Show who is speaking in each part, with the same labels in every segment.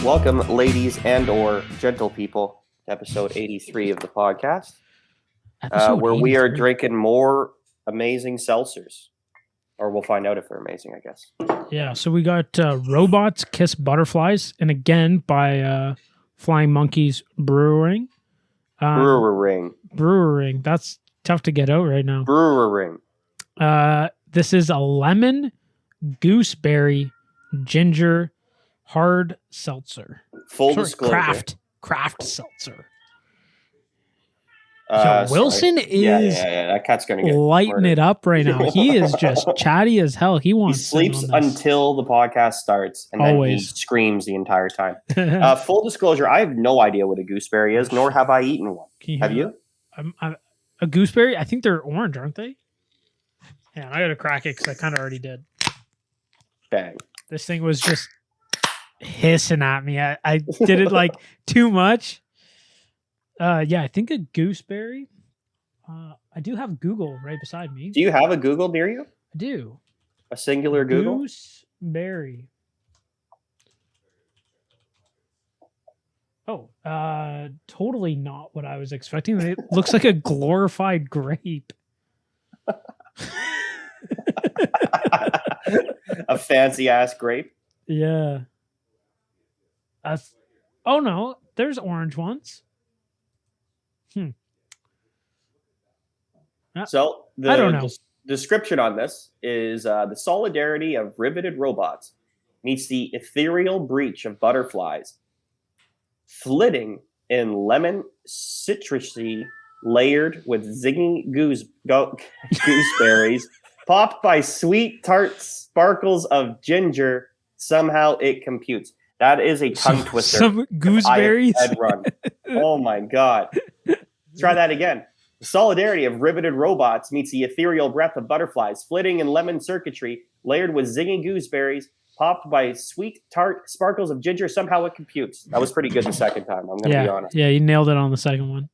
Speaker 1: Welcome, ladies and or gentle people, to episode 83 of the podcast, where we are drinking more amazing seltzers. Or we'll find out if they're amazing, I guess.
Speaker 2: Yeah, so we got Robots Kiss Butterflies, and again by Flying Monkeys Brewing. Brewing. That's tough to get out right now.
Speaker 1: Brewing.
Speaker 2: This is a lemon, gooseberry, ginger, hard seltzer.
Speaker 1: Full disclosure.
Speaker 2: Craft seltzer.
Speaker 1: Wilson
Speaker 2: is
Speaker 1: that cat's gonna get
Speaker 2: lighting
Speaker 1: murdered.
Speaker 2: It up right now. He is just chatty as hell. He
Speaker 1: sleeps until the podcast starts, and then he screams the entire time. Full disclosure, I have no idea what a gooseberry is, nor have I eaten one. Have you?
Speaker 2: A gooseberry? I think they're orange, aren't they? Yeah, I gotta crack it because I kind of already did.
Speaker 1: Bang.
Speaker 2: This thing was just hissing at me. I did it like too much. Yeah, I think a gooseberry. I do have Google right beside me.
Speaker 1: Do you have a Google near you?
Speaker 2: I do.
Speaker 1: A singular Google?
Speaker 2: Gooseberry. Oh, totally not what I was expecting. It looks like a glorified grape.
Speaker 1: A fancy ass grape?
Speaker 2: Yeah. Oh no, there's orange ones.
Speaker 1: So
Speaker 2: I don't know.
Speaker 1: Description on this is the solidarity of riveted robots meets the ethereal breach of butterflies, flitting in lemon citrusy layered with zingy gooseberries, popped by sweet tart sparkles of ginger. Somehow it computes. That is a tongue twister.
Speaker 2: Some gooseberries.
Speaker 1: Run. Oh my god! Try that again. The solidarity of riveted robots meets the ethereal breath of butterflies, flitting in lemon circuitry, layered with zingy gooseberries, popped by sweet tart sparkles of ginger. Somehow it computes. That was pretty good the second time. I'm going to be honest.
Speaker 2: Yeah, you nailed it on the second one.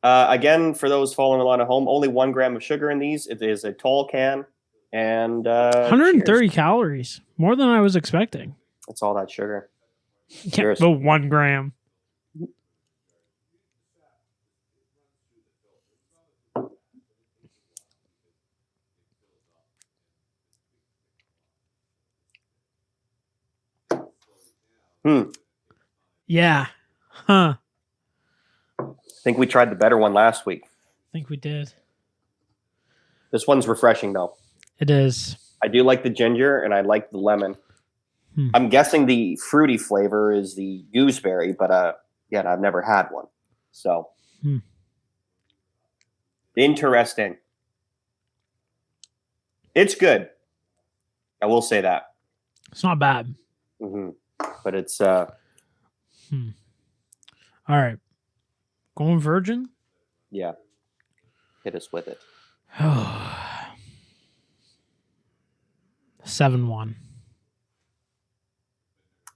Speaker 1: Again, for those following along at home, only 1 gram of sugar in these. It is a tall can. And
Speaker 2: 130 calories, more than I was expecting.
Speaker 1: That's all that sugar.
Speaker 2: Yeah, but 1 gram. Yeah. Huh.
Speaker 1: I think we tried the better one last week.
Speaker 2: I think we did.
Speaker 1: This one's refreshing, though.
Speaker 2: It is.
Speaker 1: I do like the ginger, and I like the lemon. I'm guessing the fruity flavor is the gooseberry, but I've never had one. So, interesting. It's good. I will say that.
Speaker 2: It's not bad.
Speaker 1: But it's...
Speaker 2: All right. Going virgin?
Speaker 1: Yeah. Hit us with it.
Speaker 2: 7-1.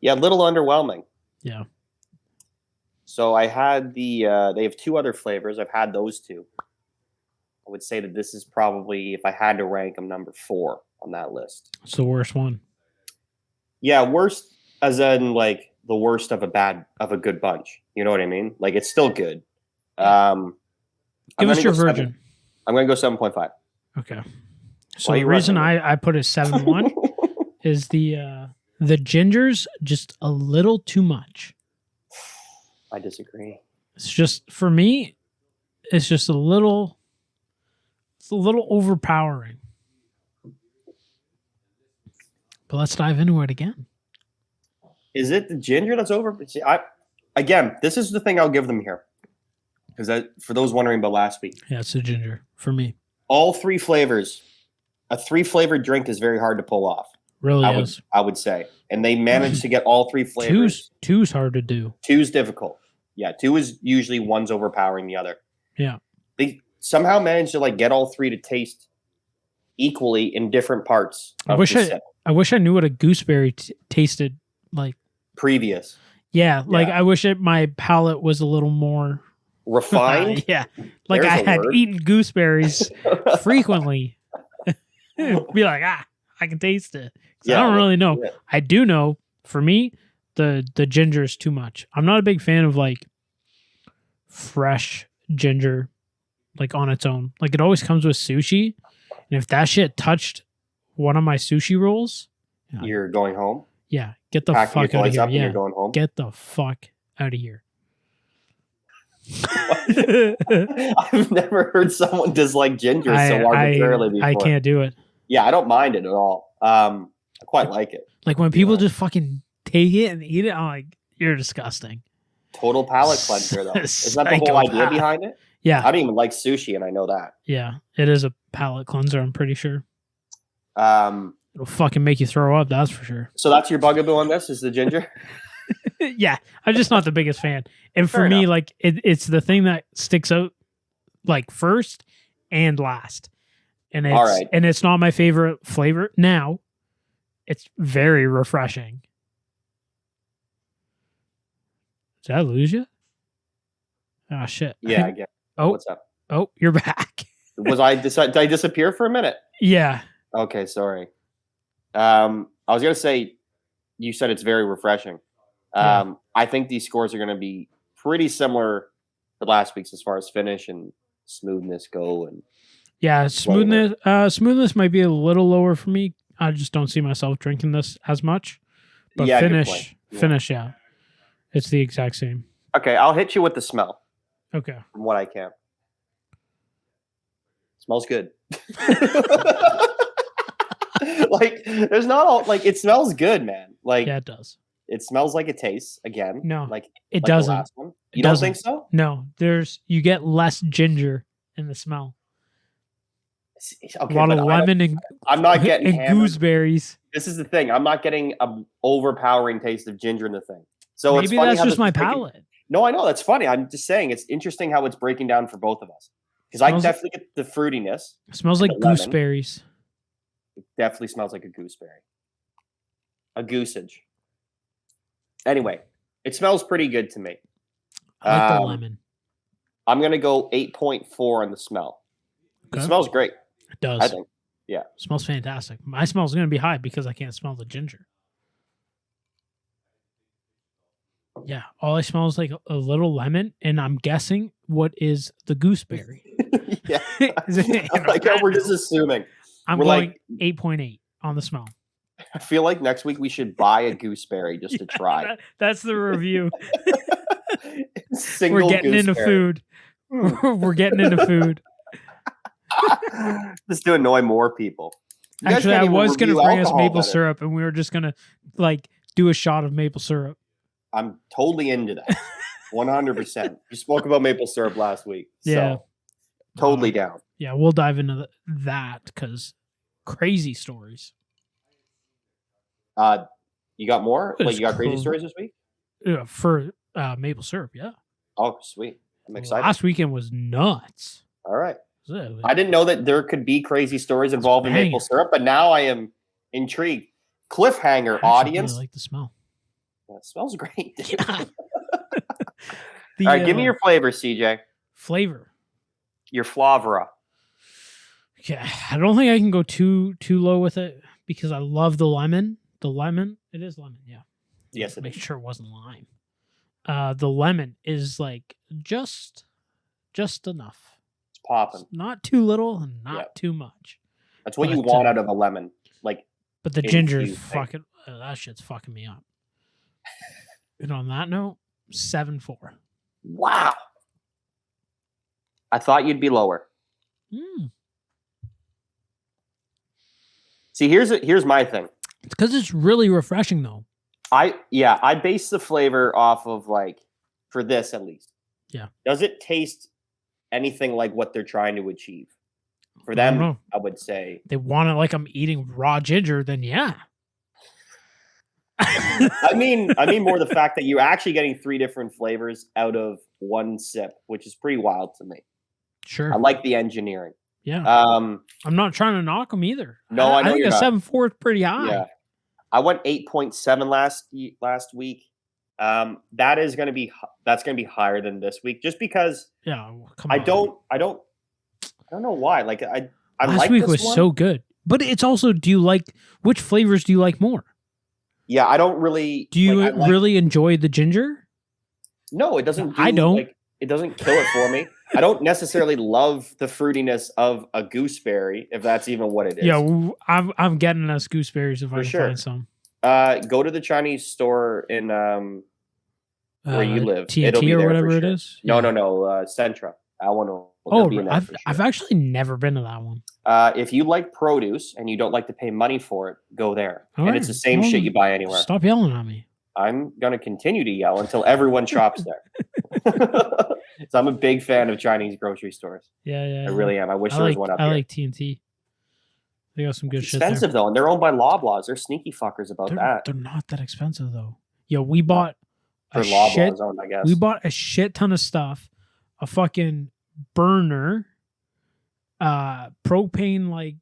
Speaker 1: Yeah, a little underwhelming.
Speaker 2: Yeah.
Speaker 1: So I had they have 2 other flavors. I've had those 2. I would say that this is probably, if I had to rank them, number 4 on that list.
Speaker 2: It's the worst one.
Speaker 1: Yeah, worst as in like the worst of a good bunch. You know what I mean? Like it's still good.
Speaker 2: Give us your virgin.
Speaker 1: I'm going to go 7.5.
Speaker 2: Okay. So the reason I put it 7-1 is the ginger's just a little too much.
Speaker 1: I disagree.
Speaker 2: It's just, for me, it's just a little overpowering. But let's dive into it again.
Speaker 1: Is it the ginger that's over? Again, this is the thing I'll give them here. Because for those wondering about last week.
Speaker 2: Yeah, it's the ginger for me.
Speaker 1: All 3 flavors. A 3-flavored drink is very hard to pull off.
Speaker 2: Really is.
Speaker 1: I would say. And they managed to get all 3 flavors.
Speaker 2: Two's hard to do.
Speaker 1: 2's difficult. Yeah, 2 is usually one's overpowering the other.
Speaker 2: Yeah.
Speaker 1: They somehow managed to get all 3 to taste equally in different parts.
Speaker 2: I wish I knew what a gooseberry tasted like.
Speaker 1: Previous.
Speaker 2: Yeah, I wish my palate was a little more
Speaker 1: refined.
Speaker 2: Yeah, like I had eaten gooseberries frequently. Be like, I can taste it. I don't really know. Yeah. I do know For me, the ginger is too much. I'm not a big fan of like fresh ginger, like on its own. Like it always comes with sushi, and if that shit touched one of my sushi rolls,
Speaker 1: You're going home.
Speaker 2: yeah, get the
Speaker 1: Packing your
Speaker 2: fuck out of
Speaker 1: toys
Speaker 2: here.
Speaker 1: up and
Speaker 2: Yeah,
Speaker 1: you're going home.
Speaker 2: get the fuck out of here.
Speaker 1: I've never heard someone dislike ginger so arbitrarily before.
Speaker 2: I can't do it.
Speaker 1: Yeah, I don't mind it at all. I quite like it.
Speaker 2: Like when people just fucking take it and eat it, I'm like, you're disgusting.
Speaker 1: Total palate cleanser, though. Isn't that the whole idea behind it?
Speaker 2: Yeah.
Speaker 1: I don't even like sushi, and I know that.
Speaker 2: Yeah, it is a palate cleanser, I'm pretty sure.
Speaker 1: It'll
Speaker 2: fucking make you throw up, that's for sure.
Speaker 1: So that's your bugaboo on this, is the ginger?
Speaker 2: Yeah, I'm just not the biggest fan. And for
Speaker 1: Fair
Speaker 2: me,
Speaker 1: enough.
Speaker 2: like, it's the thing that sticks out, like, first and last. And it's,
Speaker 1: All right.
Speaker 2: and it's not my favorite flavor. Now, it's very refreshing. Did I lose you? Oh, shit.
Speaker 1: Yeah, I get it.
Speaker 2: Oh.
Speaker 1: What's up?
Speaker 2: Oh, you're back.
Speaker 1: Did I disappear for a minute?
Speaker 2: Yeah.
Speaker 1: Okay, sorry. I was going to say, you said it's very refreshing. I think these scores are going to be pretty similar to last week's as far as finish and smoothness go. And
Speaker 2: yeah, smoothness might be a little lower for me. I just don't see myself drinking this as much. But
Speaker 1: yeah, good point.
Speaker 2: finish, yeah. It's the exact same.
Speaker 1: Okay, I'll hit you with the smell.
Speaker 2: Okay.
Speaker 1: From what I can. Smells good. Like, there's not all, like, it smells good, man. Like,
Speaker 2: yeah, it does.
Speaker 1: It smells like it tastes again.
Speaker 2: No,
Speaker 1: like
Speaker 2: it
Speaker 1: like
Speaker 2: doesn't.
Speaker 1: The last one. You don't think so?
Speaker 2: No, you get less ginger in the smell.
Speaker 1: Okay,
Speaker 2: a lot of lemon and
Speaker 1: I'm not getting
Speaker 2: and gooseberries.
Speaker 1: This is the thing. I'm not getting an overpowering taste of ginger in the thing. So
Speaker 2: maybe
Speaker 1: it's funny
Speaker 2: that's just my palate.
Speaker 1: No, I know that's funny. I'm just saying it's interesting how it's breaking down for both of us. Because I definitely get the fruitiness.
Speaker 2: It smells like gooseberries.
Speaker 1: It definitely smells like a gooseberry. A goosage. Anyway, it smells pretty good to me.
Speaker 2: I like the lemon.
Speaker 1: I'm going to go 8.4 on the smell. Okay. It smells great.
Speaker 2: It does.
Speaker 1: I think. Yeah.
Speaker 2: It smells fantastic. My smell is going to be high because I can't smell the ginger. Yeah. All I smell is like a little lemon, and I'm guessing what is the gooseberry.
Speaker 1: Yeah. Like how we're just assuming.
Speaker 2: I'm going 8.8 on the smell.
Speaker 1: I feel like next week we should buy a gooseberry just to try.
Speaker 2: That's the review.
Speaker 1: We're
Speaker 2: getting into food. We're getting into food.
Speaker 1: Just to annoy more people.
Speaker 2: Actually, I was going to bring us maple syrup, and we were just going to like do a shot of maple syrup.
Speaker 1: I'm totally into that. 100%. You spoke about maple syrup last week.
Speaker 2: Yeah.
Speaker 1: So, totally down.
Speaker 2: Yeah, we'll dive into that because crazy stories.
Speaker 1: You got more? Like you got crazy stories this week?
Speaker 2: Yeah, for maple syrup, yeah.
Speaker 1: Oh, sweet. I'm excited.
Speaker 2: Last weekend was nuts.
Speaker 1: All right. I didn't know that there could be crazy stories involving maple syrup, but now I am intrigued. Cliffhanger, audience.
Speaker 2: I like the smell.
Speaker 1: Yeah, it smells great.
Speaker 2: Yeah.
Speaker 1: All right, give me your flavor, CJ.
Speaker 2: Flavor.
Speaker 1: Your flavora.
Speaker 2: Yeah, I don't think I can go too low with it because I love the lemon. The lemon, it is lemon, yeah.
Speaker 1: Yes,
Speaker 2: make sure it wasn't lime. The lemon is like just enough.
Speaker 1: It's popping.
Speaker 2: It's not too little and not too much.
Speaker 1: That's what you want out of a lemon, like.
Speaker 2: But the ginger is fucking. That shit's fucking me up. And on that note, 7.4.
Speaker 1: Wow. I thought you'd be lower. See, here's my thing.
Speaker 2: It's because it's really refreshing, though.
Speaker 1: I base the flavor off of like, for this at least.
Speaker 2: Yeah.
Speaker 1: Does it taste anything like what they're trying to achieve? For them, I would say
Speaker 2: they want it like I'm eating raw ginger. Then yeah.
Speaker 1: I mean more the fact that you're actually getting 3 different flavors out of one sip, which is pretty wild to me.
Speaker 2: Sure.
Speaker 1: I like the engineering.
Speaker 2: Yeah. I'm not trying to knock them either.
Speaker 1: No, I know
Speaker 2: I think
Speaker 1: you're
Speaker 2: a
Speaker 1: not.
Speaker 2: 7.4 is pretty high.
Speaker 1: Yeah. I went 8.7 last week. That's going to be higher than this week, just because.
Speaker 2: Yeah.
Speaker 1: I don't know why. Like I
Speaker 2: last
Speaker 1: like
Speaker 2: week
Speaker 1: this
Speaker 2: was
Speaker 1: one.
Speaker 2: so good, but it's also. Which flavors do you like more?
Speaker 1: Yeah, I don't really.
Speaker 2: Do you
Speaker 1: like, I like,
Speaker 2: really enjoy the ginger?
Speaker 1: No, it doesn't.
Speaker 2: I don't.
Speaker 1: Like, it doesn't kill it for me. I don't necessarily love the fruitiness of a gooseberry, if that's even what it is.
Speaker 2: Yeah, I'm getting us gooseberries if I can
Speaker 1: sure.
Speaker 2: find some.
Speaker 1: Go to the Chinese store in where you live.
Speaker 2: TNT
Speaker 1: It'll be
Speaker 2: or
Speaker 1: there
Speaker 2: whatever
Speaker 1: for
Speaker 2: it
Speaker 1: sure.
Speaker 2: is.
Speaker 1: No, Centra. That one will be in there
Speaker 2: I've
Speaker 1: for sure.
Speaker 2: I've actually never been to that one.
Speaker 1: If you like produce and you don't like to pay money for it, go there.
Speaker 2: All
Speaker 1: and
Speaker 2: right.
Speaker 1: it's the same shit you buy anywhere.
Speaker 2: Stop yelling at me.
Speaker 1: I'm gonna continue to yell until everyone shops there. So I'm a big fan of Chinese grocery stores.
Speaker 2: Yeah.
Speaker 1: I really am. I wish there was one up here.
Speaker 2: I like TNT. They got some good shit there.
Speaker 1: Expensive though, and they're owned by Loblaws. They're sneaky fuckers about that.
Speaker 2: They're not that expensive though. Yo, we bought
Speaker 1: for Loblaws owned, I guess.
Speaker 2: We bought a shit ton of stuff. A fucking burner, propane like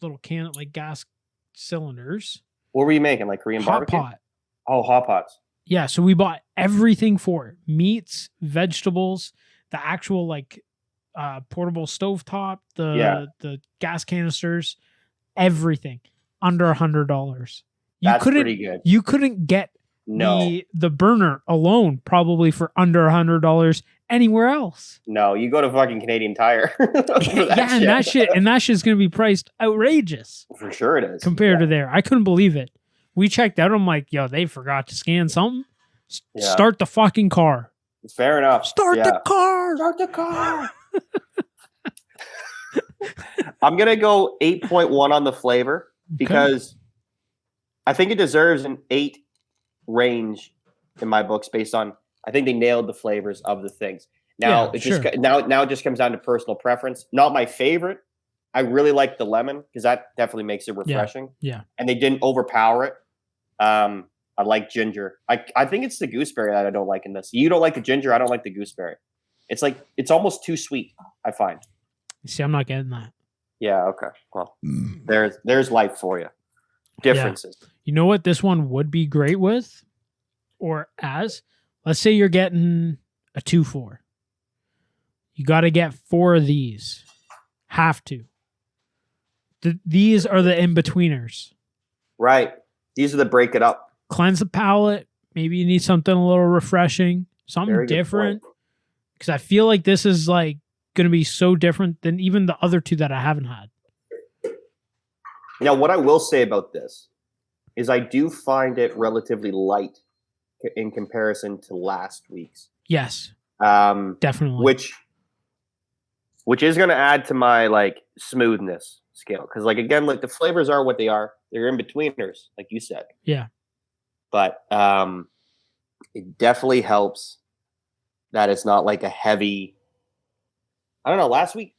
Speaker 2: little can like gas cylinders.
Speaker 1: What were you making? Like Korean barbecue?
Speaker 2: Hot pot.
Speaker 1: Oh, hot pots.
Speaker 2: Yeah, so we bought everything for it. Meats, vegetables, the actual like portable stovetop, the gas canisters, everything under $100.
Speaker 1: That's pretty good.
Speaker 2: You couldn't get the burner alone probably for under $100 anywhere else.
Speaker 1: No, you go to fucking Canadian Tire.
Speaker 2: And that shit's gonna be priced outrageous.
Speaker 1: For sure it is.
Speaker 2: Compared to there. I couldn't believe it. We checked out. I'm like, yo, they forgot to scan something. Start the fucking car.
Speaker 1: Fair enough.
Speaker 2: Start the car.
Speaker 1: Start the car. I'm going to go 8.1 on the flavor because I think it deserves an 8 range in my books based on, I think they nailed the flavors of the things. Now, it just comes down to personal preference. Not my favorite. I really like the lemon because that definitely makes it refreshing.
Speaker 2: Yeah.
Speaker 1: And they didn't overpower it. I like ginger. I think it's the gooseberry that I don't like in this. You don't like the ginger. I don't like the gooseberry. It's like, it's almost too sweet, I find.
Speaker 2: See, I'm not getting that.
Speaker 1: Yeah. Okay. Well, there's life for you. Differences.
Speaker 2: Yeah. You know what this one would be great with? Let's say you're getting a 2-4. You got to get 4 of these. Have to. These are the in-betweeners.
Speaker 1: Right. These are the break it up.
Speaker 2: Cleanse the palate. Maybe you need something a little refreshing. Something
Speaker 1: Very
Speaker 2: different. Because I feel like this is like going to be so different than even the other 2 that I haven't had.
Speaker 1: Now, what I will say about this is I do find it relatively light in comparison to last week's.
Speaker 2: Yes.
Speaker 1: Definitely. Which is going to add to my like smoothness scale. Because like, again, like the flavors are what they are. They're in betweeners, like you said.
Speaker 2: Yeah.
Speaker 1: But it definitely helps that it's not like a heavy. I don't know. Last week,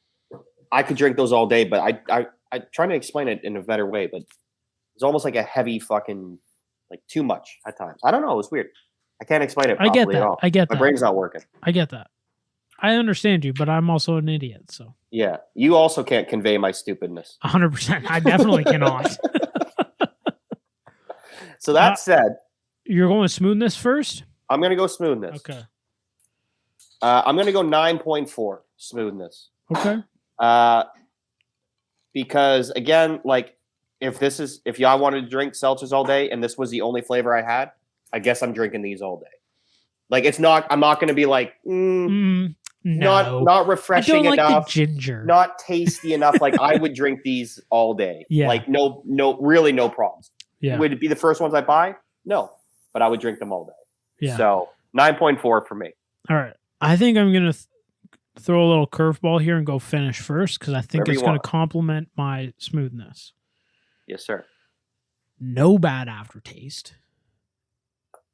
Speaker 1: I could drink those all day, but I trying to explain it in a better way. But it's almost like a heavy fucking, like too much at times. I don't know. It's weird. I can't explain it properly at all.
Speaker 2: I get that.
Speaker 1: My brain's not working.
Speaker 2: I get that. I understand you, but I'm also an idiot. So
Speaker 1: yeah, you also can't convey my stupidness.
Speaker 2: 100%. I definitely cannot.
Speaker 1: So that said,
Speaker 2: you're going with smoothness first?
Speaker 1: I'm going to go smoothness.
Speaker 2: Okay.
Speaker 1: I'm going to go 9.4 smoothness.
Speaker 2: Okay.
Speaker 1: Because again, like if y'all wanted to drink seltzers all day and this was the only flavor I had, I guess I'm drinking these all day. Like I'm not going to be like,
Speaker 2: no.
Speaker 1: not refreshing
Speaker 2: I don't
Speaker 1: enough.
Speaker 2: Like the ginger.
Speaker 1: Not tasty enough. Like I would drink these all day.
Speaker 2: Yeah.
Speaker 1: Like really no problems.
Speaker 2: Yeah.
Speaker 1: Would it be the first ones I buy? No, but I would drink them all day.
Speaker 2: Yeah.
Speaker 1: So 9.4 for me.
Speaker 2: All right. I think I'm going to throw a little curveball here and go finish first because I think it's going to complement my smoothness.
Speaker 1: Yes, sir.
Speaker 2: No bad aftertaste.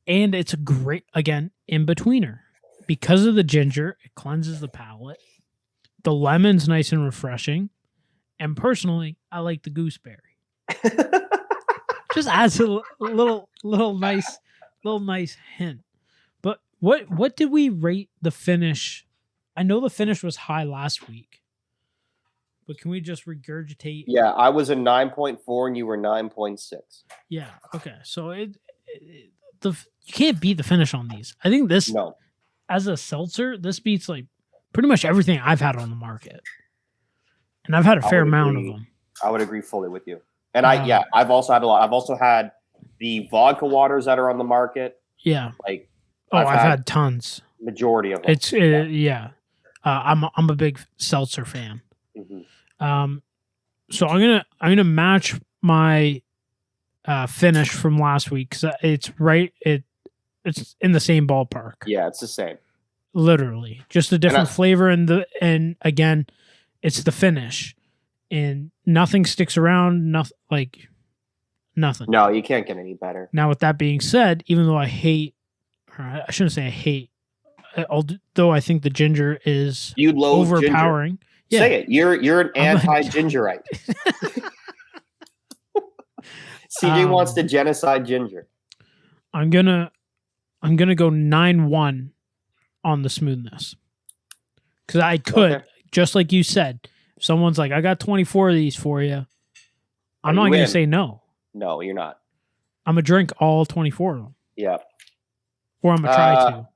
Speaker 2: And it's a great, again, in-betweener. Because of the ginger, it cleanses the palate. The lemon's nice and refreshing. And personally, I like the gooseberry. Just adds a little nice hint. But what did we rate the finish? I know the finish was high last week. But can we just regurgitate?
Speaker 1: Yeah, I was a 9.4 and you were 9.6.
Speaker 2: Yeah, okay. So you can't beat the finish on these. I think this, as a seltzer, this beats like pretty much everything I've had on the market. And I've had a fair amount of them.
Speaker 1: I would agree fully with you. And I've also had a lot. I've also had the vodka waters that are on the market.
Speaker 2: Yeah.
Speaker 1: Like,
Speaker 2: I've had tons.
Speaker 1: Majority of them.
Speaker 2: It's yeah. I'm a big seltzer fan.
Speaker 1: Mm-hmm.
Speaker 2: So I'm gonna match my finish from last week because it's in the same ballpark.
Speaker 1: Yeah, it's the same.
Speaker 2: Literally, just a different flavor, and again, it's the finish, and nothing sticks around. Nothing.
Speaker 1: No, you can't get any better.
Speaker 2: Now, with that being said, even though I shouldn't say I hate, although I think the ginger is overpowering.
Speaker 1: Ginger. Yeah. Say it. You're an anti-gingerite. CJ wants to genocide ginger.
Speaker 2: I'm gonna go 9-1 on the smoothness because I could, just like you said, if someone's like, I got 24 of these for you, I'm not gonna say no.
Speaker 1: No, you're not.
Speaker 2: I'm gonna drink all 24 of them.
Speaker 1: Yeah.
Speaker 2: Or I'm gonna try to.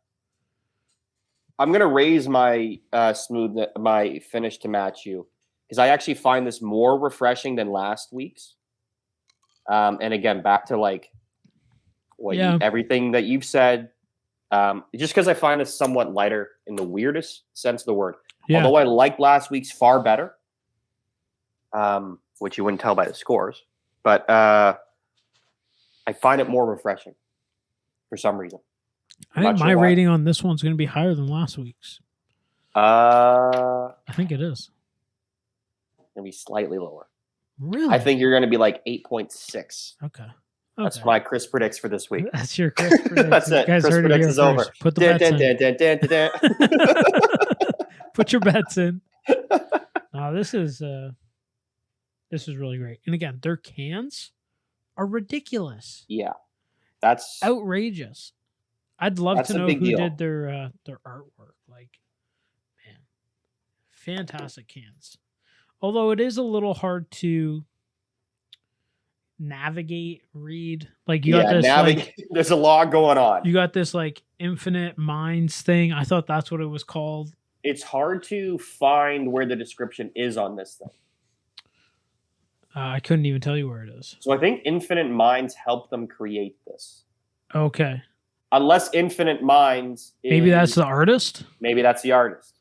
Speaker 1: I'm gonna raise my my finish to match you because I actually find this more refreshing than last week's. And again, back to like everything that you've said. Just because I find it somewhat lighter in the weirdest sense of the word. Yeah. Although I liked last week's far better, which you wouldn't tell by the scores. But I find it more refreshing for some reason.
Speaker 2: I think my rating on this one's going to be higher than last week's. I think it is.
Speaker 1: Going to be slightly lower.
Speaker 2: Really?
Speaker 1: I think you're going to be like 8.6.
Speaker 2: Okay.
Speaker 1: That's my Chris predicts for this week.
Speaker 2: That's your Chris predicts.
Speaker 1: That's it. Chris predicts is over.
Speaker 2: Put the bets in. Put your bets in. No, this is really great. And again, their cans are ridiculous.
Speaker 1: Yeah. That's
Speaker 2: outrageous. I'd love to know who did their artwork. Like, man, fantastic cans. Although it is a little hard to read. Like you got this like,
Speaker 1: there's a lot going on.
Speaker 2: You got this like infinite minds thing. I thought that's what it was called.
Speaker 1: It's hard to find where the description is on this thing.
Speaker 2: I couldn't even tell you where it is.
Speaker 1: So I think Infinite Minds helped them create this.
Speaker 2: Okay.
Speaker 1: Unless Infinite Minds
Speaker 2: maybe that's the artist?
Speaker 1: Maybe that's the artist.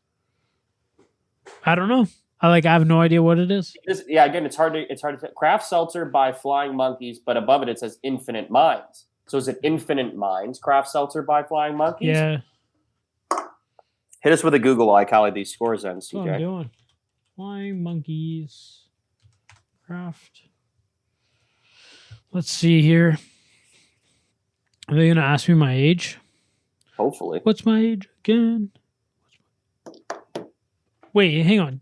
Speaker 2: I don't know. I have no idea what it is.
Speaker 1: Again, it's hard to say. Craft Seltzer by Flying Monkeys, but above it says Infinite Minds. So is it Infinite Minds Craft Seltzer by Flying Monkeys?
Speaker 2: Yeah.
Speaker 1: Hit us with a Google while I tally these scores then, CJ.
Speaker 2: That's what I'm doing. Flying Monkeys Craft. Let's see here. Are they going to ask me my age?
Speaker 1: Hopefully.
Speaker 2: What's my age again? Wait, hang on.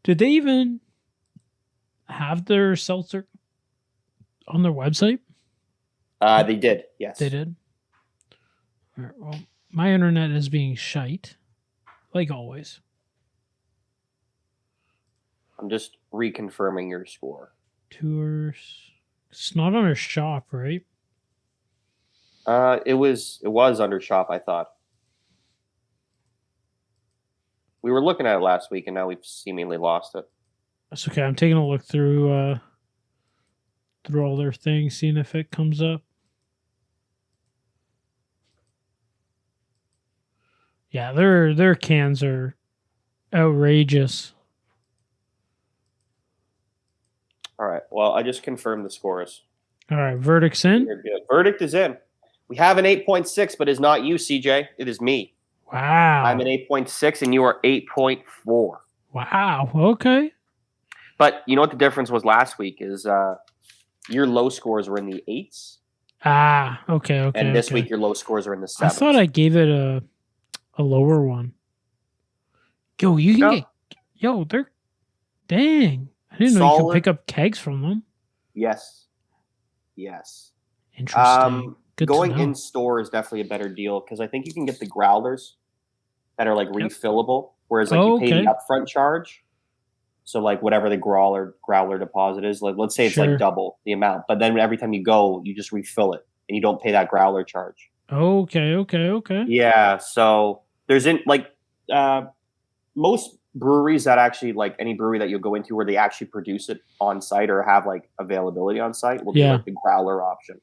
Speaker 2: Did they even have their seltzer on their website?
Speaker 1: They did, yes.
Speaker 2: They did? All right, well, my internet is being shite, like always.
Speaker 1: I'm just reconfirming your score.
Speaker 2: Tours. It's not under shop, right?
Speaker 1: It was under shop, I thought. We were looking at it last week, and now we've seemingly lost it.
Speaker 2: That's okay. I'm taking a look through all their things, seeing if it comes up. Yeah, their cans are outrageous.
Speaker 1: All right. Well, I just confirmed the scores.
Speaker 2: All right. Verdict's in?
Speaker 1: You're good. Verdict is in. We have an 8.6, but it's not you, CJ. It is me.
Speaker 2: Wow.
Speaker 1: I'm an 8.6, and you are 8.4.
Speaker 2: Wow. Okay.
Speaker 1: But you know what the difference was last week is your low scores were in the 8s.
Speaker 2: Ah, okay.
Speaker 1: And this week your low scores are in the 7s.
Speaker 2: I thought I gave it a lower one. Yo, you can get... Yo, they're... Dang. I didn't know you could pick up kegs from them.
Speaker 1: Yes.
Speaker 2: Interesting.
Speaker 1: Going in store is definitely a better deal because I think you can get the growlers that are like refillable, whereas like you pay the upfront charge. So like whatever the growler deposit is, like let's say it's like double the amount, but then every time you go, you just refill it and you don't pay that growler charge.
Speaker 2: Okay.
Speaker 1: Yeah, so there's most breweries that actually like any brewery that you'll go into where they actually produce it on site or have like availability on site will do like the growler option.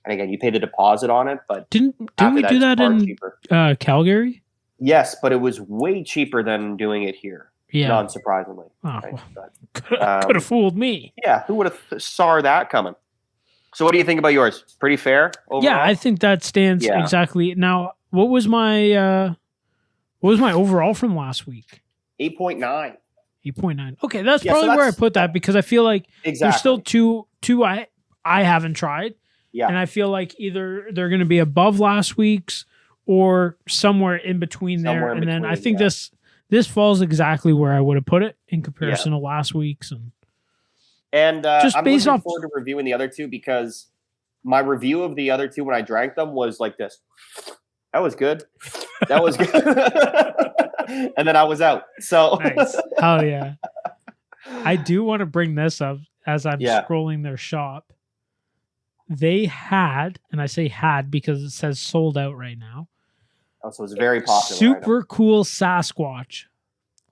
Speaker 1: And again, you pay the deposit on it, but
Speaker 2: Didn't
Speaker 1: after
Speaker 2: we do
Speaker 1: it's
Speaker 2: that
Speaker 1: far
Speaker 2: in
Speaker 1: cheaper.
Speaker 2: Calgary?
Speaker 1: Yes, but it was way cheaper than doing it here.
Speaker 2: Yeah.
Speaker 1: Non-surprisingly.
Speaker 2: Oh,
Speaker 1: Right?
Speaker 2: well,
Speaker 1: But,
Speaker 2: could have fooled me.
Speaker 1: yeah, who would have saw that coming? So what do you think about yours? Pretty fair overall?
Speaker 2: Yeah, I think that stands exactly. Now, what was my overall from last week?
Speaker 1: 8.9.
Speaker 2: 8.9. Okay, that's probably where I put that because I feel like there's still two I haven't tried.
Speaker 1: Yeah.
Speaker 2: And I feel like either they're going to be above last week's or somewhere in between there. And then I think this falls exactly where I would have put it in comparison to last week's.
Speaker 1: And
Speaker 2: just
Speaker 1: I'm
Speaker 2: based
Speaker 1: looking
Speaker 2: off
Speaker 1: forward to reviewing the other two because my review of the other two when I drank them was like this. That was good. That was good. And then I was out. So
Speaker 2: nice. Hell yeah. I do want to bring this up as I'm scrolling their shop. They had, and I say had because it says sold out right now.
Speaker 1: Oh, so it's very popular.
Speaker 2: Super cool Sasquatch.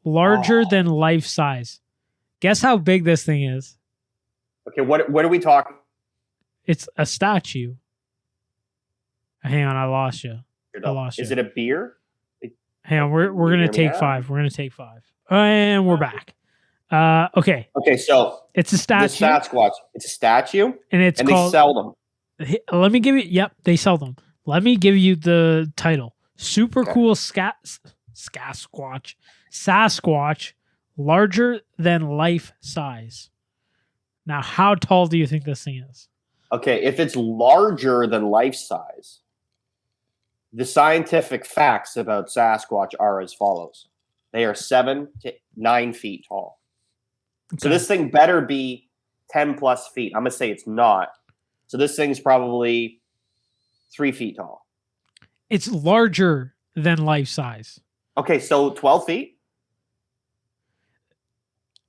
Speaker 2: Larger than life size. Guess how big this thing is?
Speaker 1: Okay, what are we talking?
Speaker 2: It's a statue. Hang on, I lost you.
Speaker 1: Is it a beer?
Speaker 2: Hang on, we're gonna take 5. We're gonna take 5. And we're back. Okay.
Speaker 1: Okay, so
Speaker 2: it's a statue.
Speaker 1: The Sasquatch. It's a statue,
Speaker 2: and it's called,
Speaker 1: they sell them.
Speaker 2: Let me give you. Yep, they sell them. Let me give you the title. Super cool Sasquatch, larger than life size. Now, how tall do you think this thing is?
Speaker 1: Okay, if it's larger than life size, the scientific facts about Sasquatch are as follows. They are 7 to 9 feet tall. Okay. So this thing better be 10 plus feet. I'm going to say it's not. So this thing's probably 3 feet tall.
Speaker 2: It's larger than life size.
Speaker 1: Okay, so 12 feet?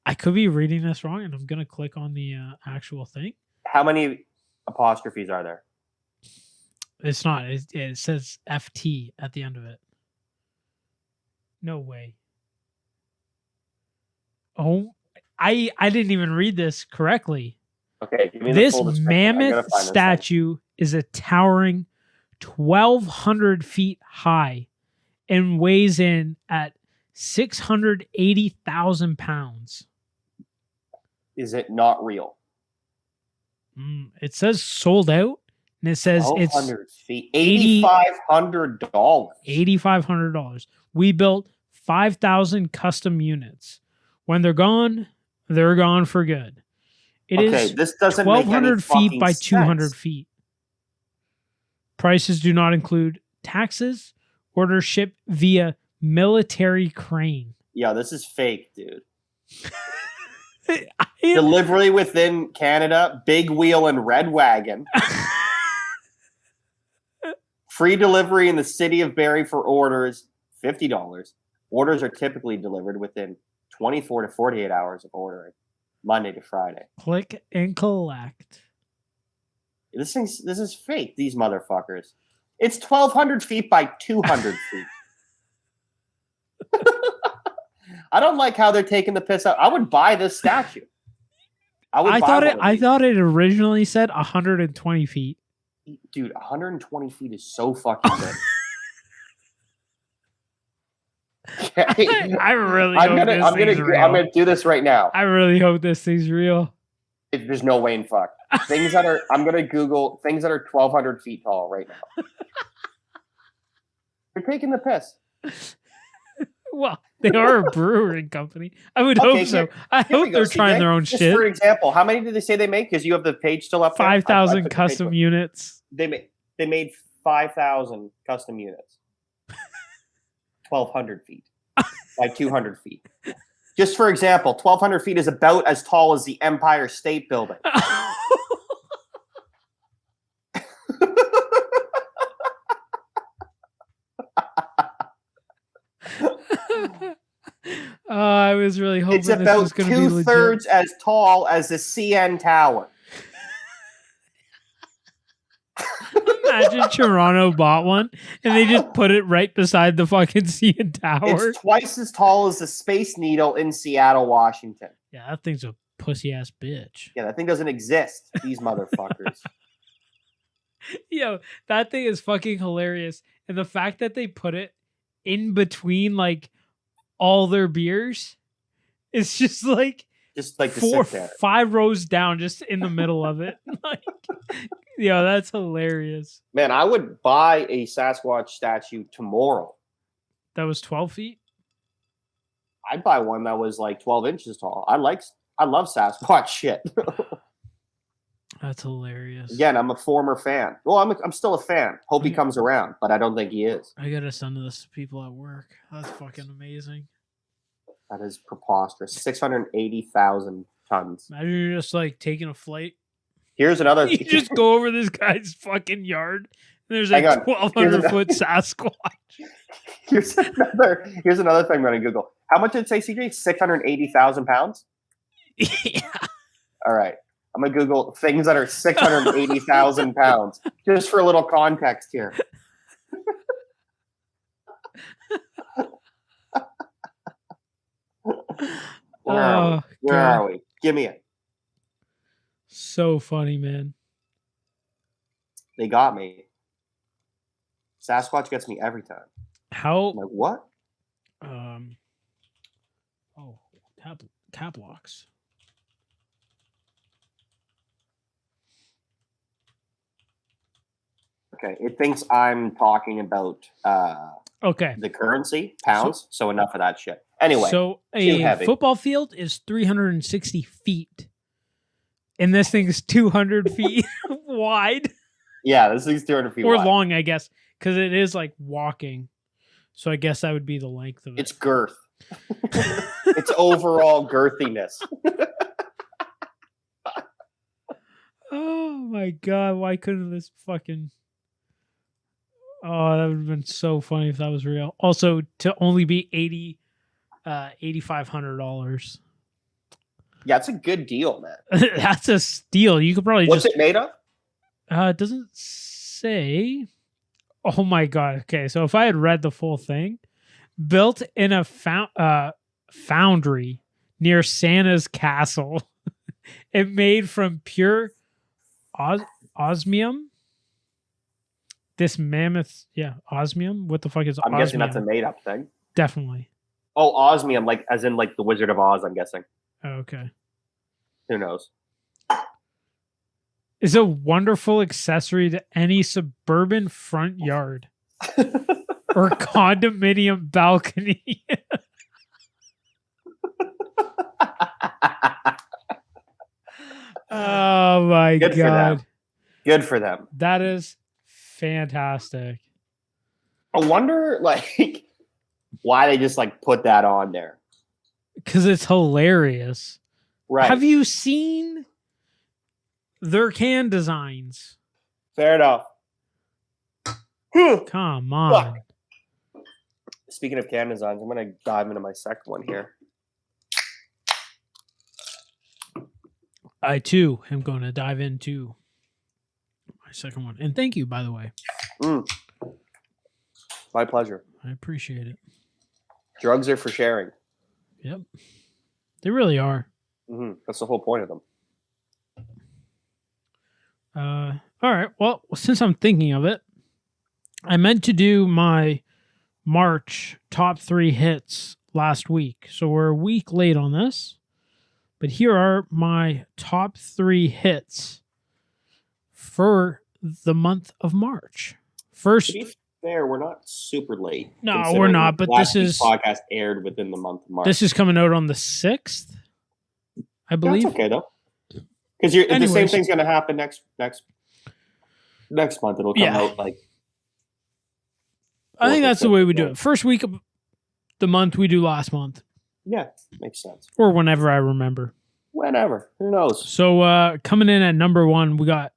Speaker 2: I could be reading this wrong, and I'm going to click on the actual thing.
Speaker 1: How many apostrophes are there?
Speaker 2: It's not. It says FT at the end of it. No way. Oh, I didn't even read this correctly.
Speaker 1: Okay, give me
Speaker 2: this mammoth statue is a towering 1,200 feet high and weighs in at 680,000 pounds.
Speaker 1: Is it not real?
Speaker 2: It says sold out, and it says it's
Speaker 1: feet, $8,500.
Speaker 2: $8,500. We built 5,000 custom units. When they're gone for good. It is
Speaker 1: this doesn't
Speaker 2: 1,200 feet by 200 feet. Prices do not include taxes. Order shipped via military crane.
Speaker 1: Yeah, this is fake, dude. Delivery within Canada, big wheel and red wagon. Free delivery in the city of Barrie for orders, $50. Orders are typically delivered within 24 to 48 hours of ordering, Monday to Friday.
Speaker 2: Click and collect.
Speaker 1: This is fake, these motherfuckers. It's 1,200 feet by 200 feet. I don't like how they're taking the piss out. I would buy this statue. I
Speaker 2: thought it originally said 120 feet.
Speaker 1: Dude, 120 feet is so fucking good. I'm gonna do this right now.
Speaker 2: I really hope this thing's real.
Speaker 1: There's no way in fuck. I'm gonna Google things that are 1,200 feet tall right now. They're taking the piss.
Speaker 2: Well, they are a brewing company. I would hope so. I hope they're trying their own shit.
Speaker 1: For example, how many did they say they make? Because you have the page still up there.
Speaker 2: 5,000 custom units.
Speaker 1: They made 5,000 custom units. 1,200 feet by 200 feet. Just for example, 1,200 feet is about as tall as the Empire State Building.
Speaker 2: I was really hoping
Speaker 1: it's about 2/3 as tall as the CN Tower.
Speaker 2: Imagine Toronto bought one and they just put it right beside the fucking CN Tower.
Speaker 1: It's twice as tall as the Space Needle in Seattle, Washington.
Speaker 2: Yeah, that thing's a pussy ass bitch.
Speaker 1: Yeah, that thing doesn't exist. These motherfuckers.
Speaker 2: Yo, that thing is fucking hilarious. And the fact that they put it in between like all their beers is just like
Speaker 1: Just like to
Speaker 2: four,
Speaker 1: sit there.
Speaker 2: 5 rows down, just in the middle of it. Like, yo, that's hilarious.
Speaker 1: Man, I would buy a Sasquatch statue tomorrow.
Speaker 2: That was 12 feet.
Speaker 1: I'd buy one that was like 12 inches tall. I love Sasquatch shit.
Speaker 2: That's hilarious.
Speaker 1: Again, I'm a former fan. Well, I'm still a fan. Hope he comes around, but I don't think he is.
Speaker 2: I gotta send this to people at work. That's fucking amazing.
Speaker 1: That is preposterous. 680,000 tons.
Speaker 2: Imagine you're just like taking a flight.
Speaker 1: Here's another.
Speaker 2: You just go over this guy's fucking yard. And there's a
Speaker 1: Hang on.
Speaker 2: 1,200-foot Sasquatch.
Speaker 1: Here's another thing I'm going to Google. How much did it say, CJ? 680,000 pounds?
Speaker 2: Yeah.
Speaker 1: All right. I'm going to Google things that are 680,000 pounds, just for a little context here. Where are we? Give me it.
Speaker 2: So funny, man.
Speaker 1: They got me. Sasquatch gets me every time.
Speaker 2: How?
Speaker 1: I'm like, what?
Speaker 2: Cap locks.
Speaker 1: Okay, it thinks I'm talking about
Speaker 2: Okay.
Speaker 1: the currency, pounds, so enough of that shit. Anyway,
Speaker 2: so a football field is 360 feet. And this thing is 200 feet wide.
Speaker 1: Yeah, this thing's 200 feet
Speaker 2: or
Speaker 1: wide.
Speaker 2: long, I guess, because it is like walking. So I guess that would be the length of it.
Speaker 1: It's girth. It's overall girthiness.
Speaker 2: Oh my god, why couldn't this fucking... Oh, that would have been so funny if that was real. Also, to only be $8,500.
Speaker 1: Yeah, it's a good deal, man.
Speaker 2: That's a steal. You could probably
Speaker 1: What's it made of?
Speaker 2: It doesn't say. Oh my god. Okay, so if I had read the full thing, built in a foundry near Santa's castle. It made from pure osmium. This mammoth, osmium. What the fuck is
Speaker 1: I'm
Speaker 2: osmium?
Speaker 1: guessing that's a made-up thing.
Speaker 2: Definitely.
Speaker 1: Oh, osmium, like as in like the Wizard of Oz, I'm guessing.
Speaker 2: Oh, okay.
Speaker 1: Who knows?
Speaker 2: Is a wonderful accessory to any suburban front yard or condominium balcony. Oh my god.
Speaker 1: Good for them.
Speaker 2: That is fantastic.
Speaker 1: I wonder like why they just like put that on there.
Speaker 2: Because it's hilarious.
Speaker 1: Right.
Speaker 2: Have you seen their can designs?
Speaker 1: Fair enough.
Speaker 2: Come on.
Speaker 1: Speaking of can designs, I'm going to dive into my second one here.
Speaker 2: I too am going to dive into my second one. And thank you, by the way.
Speaker 1: My pleasure.
Speaker 2: I appreciate it.
Speaker 1: Drugs are for sharing.
Speaker 2: Yep. They really are.
Speaker 1: Mm-hmm. That's the whole point of them.
Speaker 2: All right. Well, since I'm thinking of it, I meant to do my March top 3 hits last week. So we're a week late on this. But here are my top 3 hits for the month of March. First,
Speaker 1: to be fair, we're not super late.
Speaker 2: No, we're not. But this
Speaker 1: podcast aired within the month of March.
Speaker 2: This is coming out on the 6th, I believe.
Speaker 1: That's okay though, because the same thing's going to happen next month. It'll come out like.
Speaker 2: I think that's the way we do it. First week of the month, we do last month.
Speaker 1: Yeah, makes sense.
Speaker 2: Or whenever I remember.
Speaker 1: Whenever. Who knows?
Speaker 2: So coming in at number 1, we got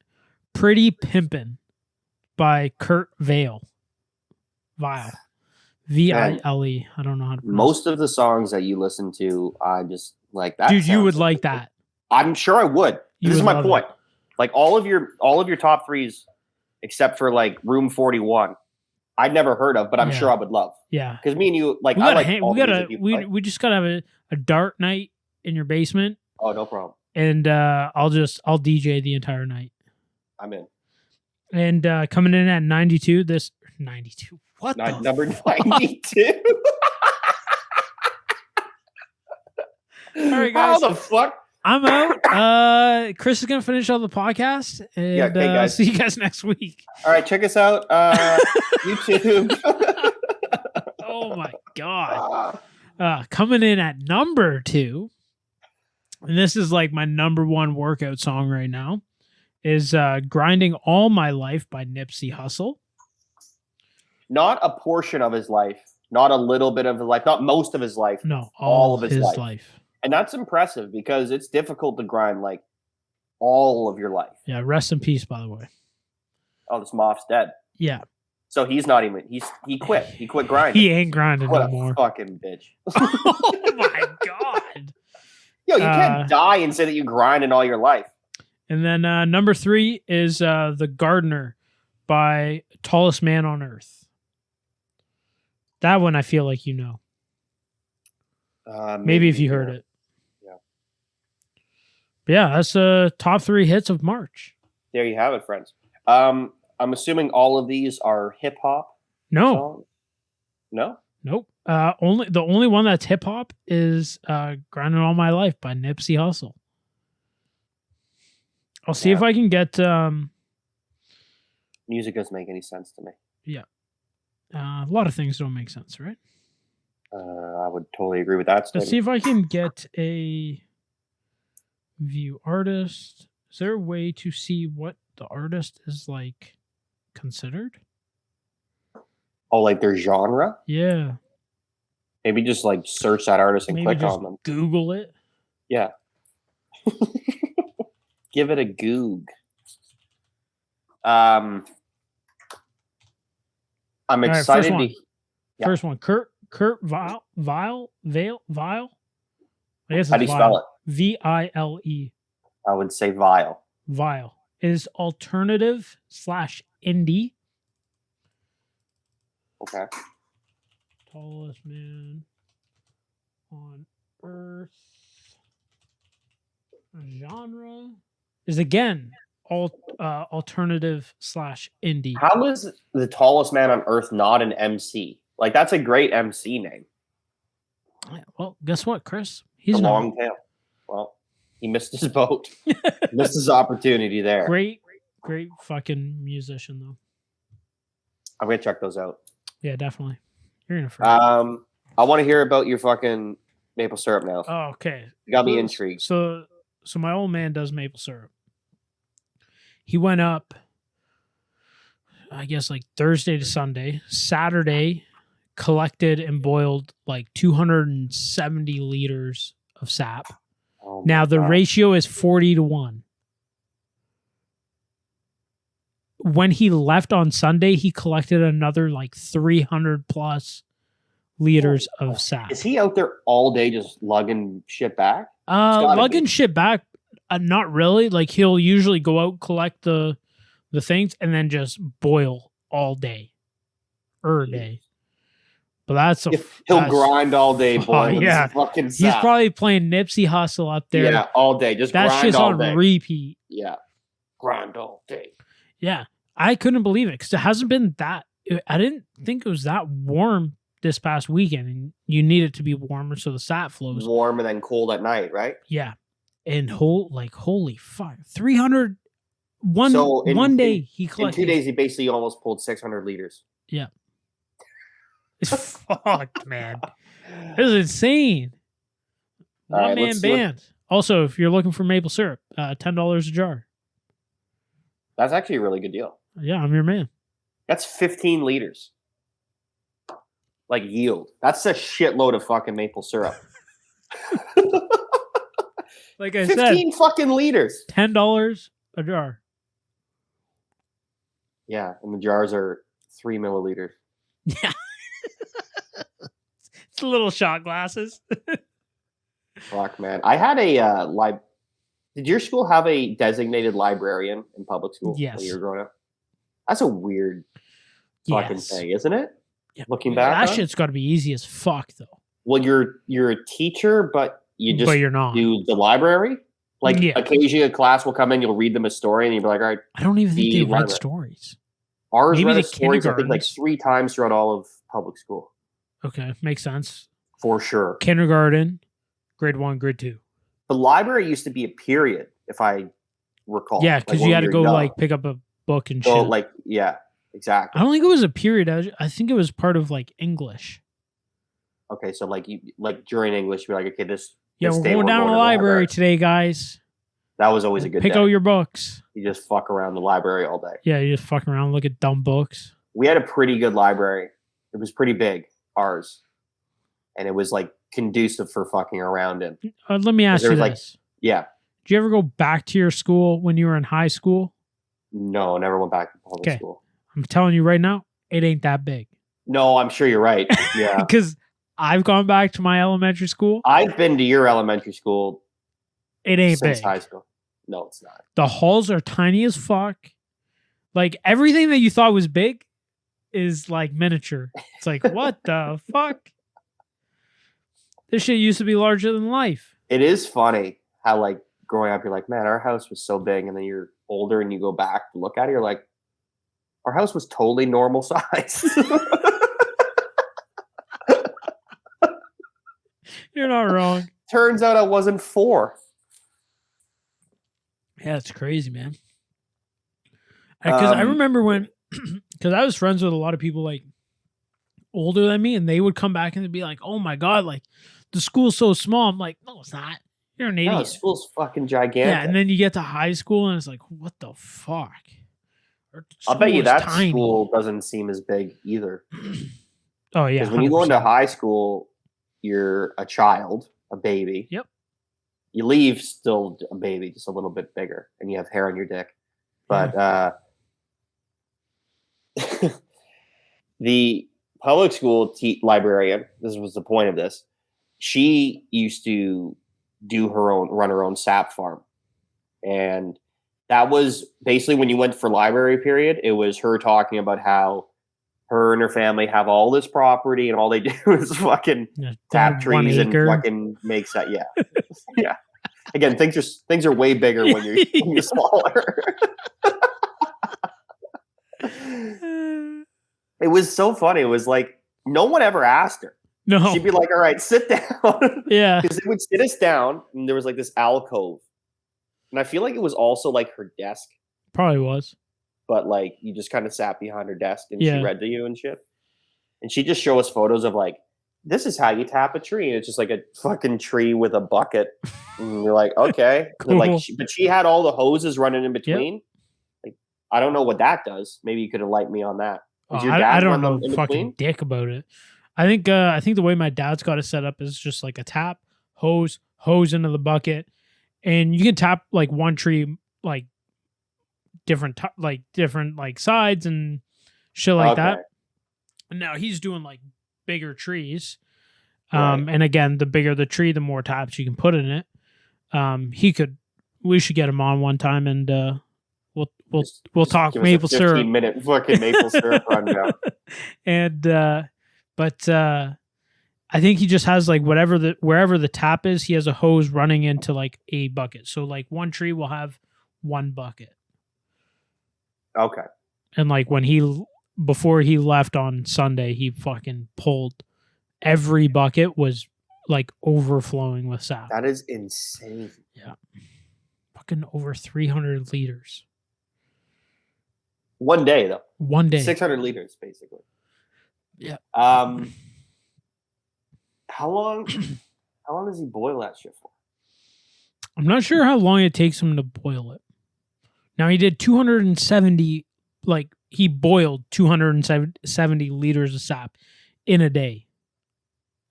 Speaker 2: Pretty Pimpin' by Kurt Vile. Vile. V-I-L-E. I don't know how to pronounce
Speaker 1: most of the songs that you listen to, I just like that.
Speaker 2: Dude, you would like that.
Speaker 1: I'm sure I would. This is my point. Like all of your top 3s, except for like Room 41, I'd never heard of, but I'm sure I would love.
Speaker 2: Yeah.
Speaker 1: Because me and you, like,
Speaker 2: we just gotta have a dart night in your basement.
Speaker 1: Oh, no problem.
Speaker 2: And I'll DJ the entire night.
Speaker 1: I'm in.
Speaker 2: And coming in at 92, 92. What the
Speaker 1: Number
Speaker 2: fuck?
Speaker 1: 92.
Speaker 2: All right,
Speaker 1: How
Speaker 2: guys.
Speaker 1: the fuck?
Speaker 2: I'm out. Chris is gonna finish on the podcast, and
Speaker 1: Yeah, okay, guys.
Speaker 2: see you guys next week.
Speaker 1: All right, check us out. YouTube.
Speaker 2: Oh my god. Coming in at number 2, and this is like my number 1 workout song right now, is Grinding All My Life by Nipsey Hussle.
Speaker 1: Not a portion of his life, not a little bit of his life, not most of his life.
Speaker 2: No, all of his life.
Speaker 1: And that's impressive because it's difficult to grind like all of your life.
Speaker 2: Yeah, rest in peace, by the way.
Speaker 1: Oh, this Moff's dead.
Speaker 2: Yeah.
Speaker 1: So he's not even, he quit. He quit grinding.
Speaker 2: He ain't grinding
Speaker 1: what
Speaker 2: anymore.
Speaker 1: A fucking bitch.
Speaker 2: Oh my God.
Speaker 1: Yo, you can't die and say that you grinded all your life.
Speaker 2: And then number 3 is The Gardener by Tallest Man on Earth. That one I feel like you know. Maybe if you heard it.
Speaker 1: Yeah.
Speaker 2: But yeah, that's the top 3 hits of March.
Speaker 1: There you have it, friends. I'm assuming all of these are hip hop.
Speaker 2: No.
Speaker 1: songs? No?
Speaker 2: Nope. The only one that's hip hop is Grinding All My Life by Nipsey Hussle. I'll see if I can get
Speaker 1: music doesn't make any sense to me.
Speaker 2: Yeah. A lot of things don't make sense, right?
Speaker 1: I would totally agree with that statement.
Speaker 2: Let's see if I can get a view artist. Is there a way to see what the artist is like considered?
Speaker 1: Oh, like their genre?
Speaker 2: Yeah.
Speaker 1: Maybe just like search that artist and
Speaker 2: Maybe
Speaker 1: click
Speaker 2: just
Speaker 1: on them.
Speaker 2: Google it.
Speaker 1: Yeah. Give it a goog. I'm excited
Speaker 2: right,
Speaker 1: to.
Speaker 2: Yeah. First one, Kurt Vile. I guess it's
Speaker 1: How do you spell it?
Speaker 2: Vile.
Speaker 1: I would say vile.
Speaker 2: Vile is alternative / indie.
Speaker 1: Okay.
Speaker 2: Tallest man on earth. Genre is again alternative / indie.
Speaker 1: How is the tallest man on earth not an MC? Like that's a great MC name.
Speaker 2: Well, guess what, Chris? He's
Speaker 1: a
Speaker 2: not.
Speaker 1: long tail. Well, he missed his boat. Missed his opportunity there.
Speaker 2: Great fucking musician though.
Speaker 1: I'm gonna check those out.
Speaker 2: Yeah, definitely. You're gonna forget.
Speaker 1: I want to hear about your fucking maple syrup now.
Speaker 2: Oh, okay.
Speaker 1: You got me intrigued.
Speaker 2: So my old man does maple syrup. He went up, I guess, like Thursday to Sunday. Saturday, collected and boiled like 270 liters of sap.
Speaker 1: Oh
Speaker 2: now the
Speaker 1: God.
Speaker 2: ratio is 40-1. When he left on Sunday, he collected another like 300 plus liters of sap.
Speaker 1: Is he out there all day just lugging shit back?
Speaker 2: Lugging shit back, not really. Like he'll usually go out, collect the things, and then just boil all day, day. But that's
Speaker 1: he'll grind all day, boiling
Speaker 2: yeah.
Speaker 1: fucking sap.
Speaker 2: He's probably playing Nipsey Hussle up there.
Speaker 1: Yeah, all day, just
Speaker 2: that's
Speaker 1: grind
Speaker 2: just
Speaker 1: all
Speaker 2: on
Speaker 1: day.
Speaker 2: repeat.
Speaker 1: Yeah, grind all day.
Speaker 2: Yeah, I couldn't believe it because it hasn't been that. I didn't think it was that warm this past weekend, and you need it to be warmer so the sap flows.
Speaker 1: Warm and then cold at night, right?
Speaker 2: Yeah, and holy fuck, 300 one day he collected.
Speaker 1: In 2 days, he basically almost pulled 600 liters.
Speaker 2: Yeah, it's fucked, man. This is insane. One man band. Also, if you're looking for maple syrup, $10 a jar.
Speaker 1: That's actually a really good deal.
Speaker 2: Yeah, I'm your man.
Speaker 1: That's 15 liters. Like yield. That's a shitload of fucking maple syrup.
Speaker 2: Like I
Speaker 1: 15
Speaker 2: said,
Speaker 1: fucking liters.
Speaker 2: $10 a jar.
Speaker 1: Yeah, and the jars are 3 milliliters.
Speaker 2: Yeah. It's little shot glasses.
Speaker 1: Fuck, man. I had a Did your school have a designated librarian in public school
Speaker 2: Yes.
Speaker 1: when you were growing up? That's a weird fucking thing, isn't it?
Speaker 2: Yeah.
Speaker 1: Looking back,
Speaker 2: that shit's got to be easy as fuck, though.
Speaker 1: Well, you're a teacher, but you just
Speaker 2: but you're not.
Speaker 1: do the library. Like
Speaker 2: Yeah.
Speaker 1: occasionally a class will come in, you'll read them a story, and you'll be like, all right.
Speaker 2: I don't even think they read
Speaker 1: library.
Speaker 2: stories.
Speaker 1: Ours
Speaker 2: Maybe
Speaker 1: read
Speaker 2: the
Speaker 1: us stories, I think, like
Speaker 2: kindergartens.
Speaker 1: 3 times throughout all of public school.
Speaker 2: Okay, makes sense.
Speaker 1: For sure.
Speaker 2: Kindergarten, grade 1, grade 2.
Speaker 1: The library used to be a period, if I recall.
Speaker 2: Yeah, because
Speaker 1: like
Speaker 2: you had to go like pick up a book and
Speaker 1: so,
Speaker 2: shit.
Speaker 1: like, yeah, exactly.
Speaker 2: I don't think it was a period. I think it was part of like English.
Speaker 1: Okay, so like during English, you'd be like, okay, this.
Speaker 2: Yeah,
Speaker 1: this
Speaker 2: we're
Speaker 1: day
Speaker 2: going down to the library
Speaker 1: library
Speaker 2: today, guys.
Speaker 1: That was always a good
Speaker 2: Pick
Speaker 1: day.
Speaker 2: out your books.
Speaker 1: You just fuck around the library all day.
Speaker 2: Yeah, you just fuck around, look at dumb books.
Speaker 1: We had a pretty good library. It was pretty big, ours, and it was like conducive for fucking around in.
Speaker 2: Let me ask you this.
Speaker 1: Like, yeah.
Speaker 2: Did you ever go back to your school when you were in high school?
Speaker 1: No, never went back to public school.
Speaker 2: I'm telling you right now, it ain't that big.
Speaker 1: No, I'm sure you're right. Yeah.
Speaker 2: Because I've gone back to my elementary school.
Speaker 1: I've been to your elementary school.
Speaker 2: It ain't
Speaker 1: since
Speaker 2: big.
Speaker 1: High school. No, it's not.
Speaker 2: The halls are tiny as fuck. Like everything that you thought was big is like miniature. It's like, what the fuck? This shit used to be larger than life.
Speaker 1: It is funny how like growing up, you're like, man, our house was so big, and then you're older and you go back to look at it, you're like, our house was totally normal size.
Speaker 2: You're not wrong.
Speaker 1: Turns out I wasn't 4.
Speaker 2: Yeah, it's crazy, man. Because I remember when, because I was friends with a lot of people like older than me, and they would come back and they'd be like, "Oh my god, like the school's so small." I'm like, "No, it's not. You're an idiot."
Speaker 1: No, school's fucking gigantic.
Speaker 2: Yeah, and then you get to high school, and it's like, "What the fuck?"
Speaker 1: I'll bet you that school doesn't seem as big either.
Speaker 2: Oh yeah,
Speaker 1: because when you go into high school, you're a child, a baby.
Speaker 2: Yep.
Speaker 1: You leave still a baby, just a little bit bigger, and you have hair on your dick. But the public school librarian, this was the point of this, she used to run her own sap farm. And that was basically when you went for library period, it was her talking about how her and her family have all this property and all they do is fucking tap trees and fucking make that. Yeah. Yeah. Again, things are way bigger when you're smaller. It was so funny. It was like no one ever asked her.
Speaker 2: No.
Speaker 1: She'd be like, all right, sit down.
Speaker 2: Yeah.
Speaker 1: Because they would sit us down and there was like this alcove. And I feel like it was also like her desk.
Speaker 2: Probably was.
Speaker 1: But like you just kind of sat behind her desk and she read to you and shit. And she'd just show us photos of like, this is how you tap a tree. And it's just like a fucking tree with a bucket. And you're like, okay.
Speaker 2: Cool.
Speaker 1: Like, but she had all the hoses running in between. Yep. Like, I don't know what that does. Maybe you could enlighten me on that.
Speaker 2: I don't know fucking dick about it. I think the way my dad's got it set up is just like a tap, hose into the bucket, and you can tap like one tree like different sides and shit like that. Now he's doing like bigger trees. And again, the bigger the tree, the more taps you can put in it. We should get him on one time and we'll talk maple syrup.
Speaker 1: 15-minute fucking maple syrup rundown.
Speaker 2: And but I think he just has like wherever the tap is, he has a hose running into like a bucket. So like one tree will have one bucket.
Speaker 1: Okay.
Speaker 2: And like before he left on Sunday, he fucking pulled every bucket was like overflowing with sap.
Speaker 1: That is insane.
Speaker 2: Yeah. Fucking over 300 liters.
Speaker 1: One day though.
Speaker 2: 1 day.
Speaker 1: 600 liters basically.
Speaker 2: Yeah.
Speaker 1: How long does he boil that shit for?
Speaker 2: I'm not sure how long it takes him to boil it. Now he did 270, like he boiled 270 liters of sap in a day.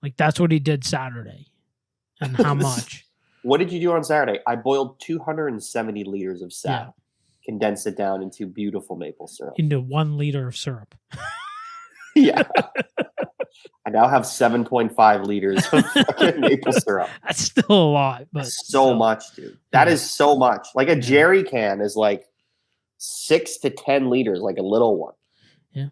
Speaker 2: Like that's what he did Saturday. And how much?
Speaker 1: What did you do on Saturday? I boiled 270 liters of sap, condensed it down into beautiful maple syrup.
Speaker 2: Into 1 liter of syrup.
Speaker 1: Yeah. I now have 7.5 liters of fucking maple syrup.
Speaker 2: That's still a lot, but
Speaker 1: so much, dude. That is so much. Like a jerry can is like 6 to 10 liters, like a little one.
Speaker 2: Yeah.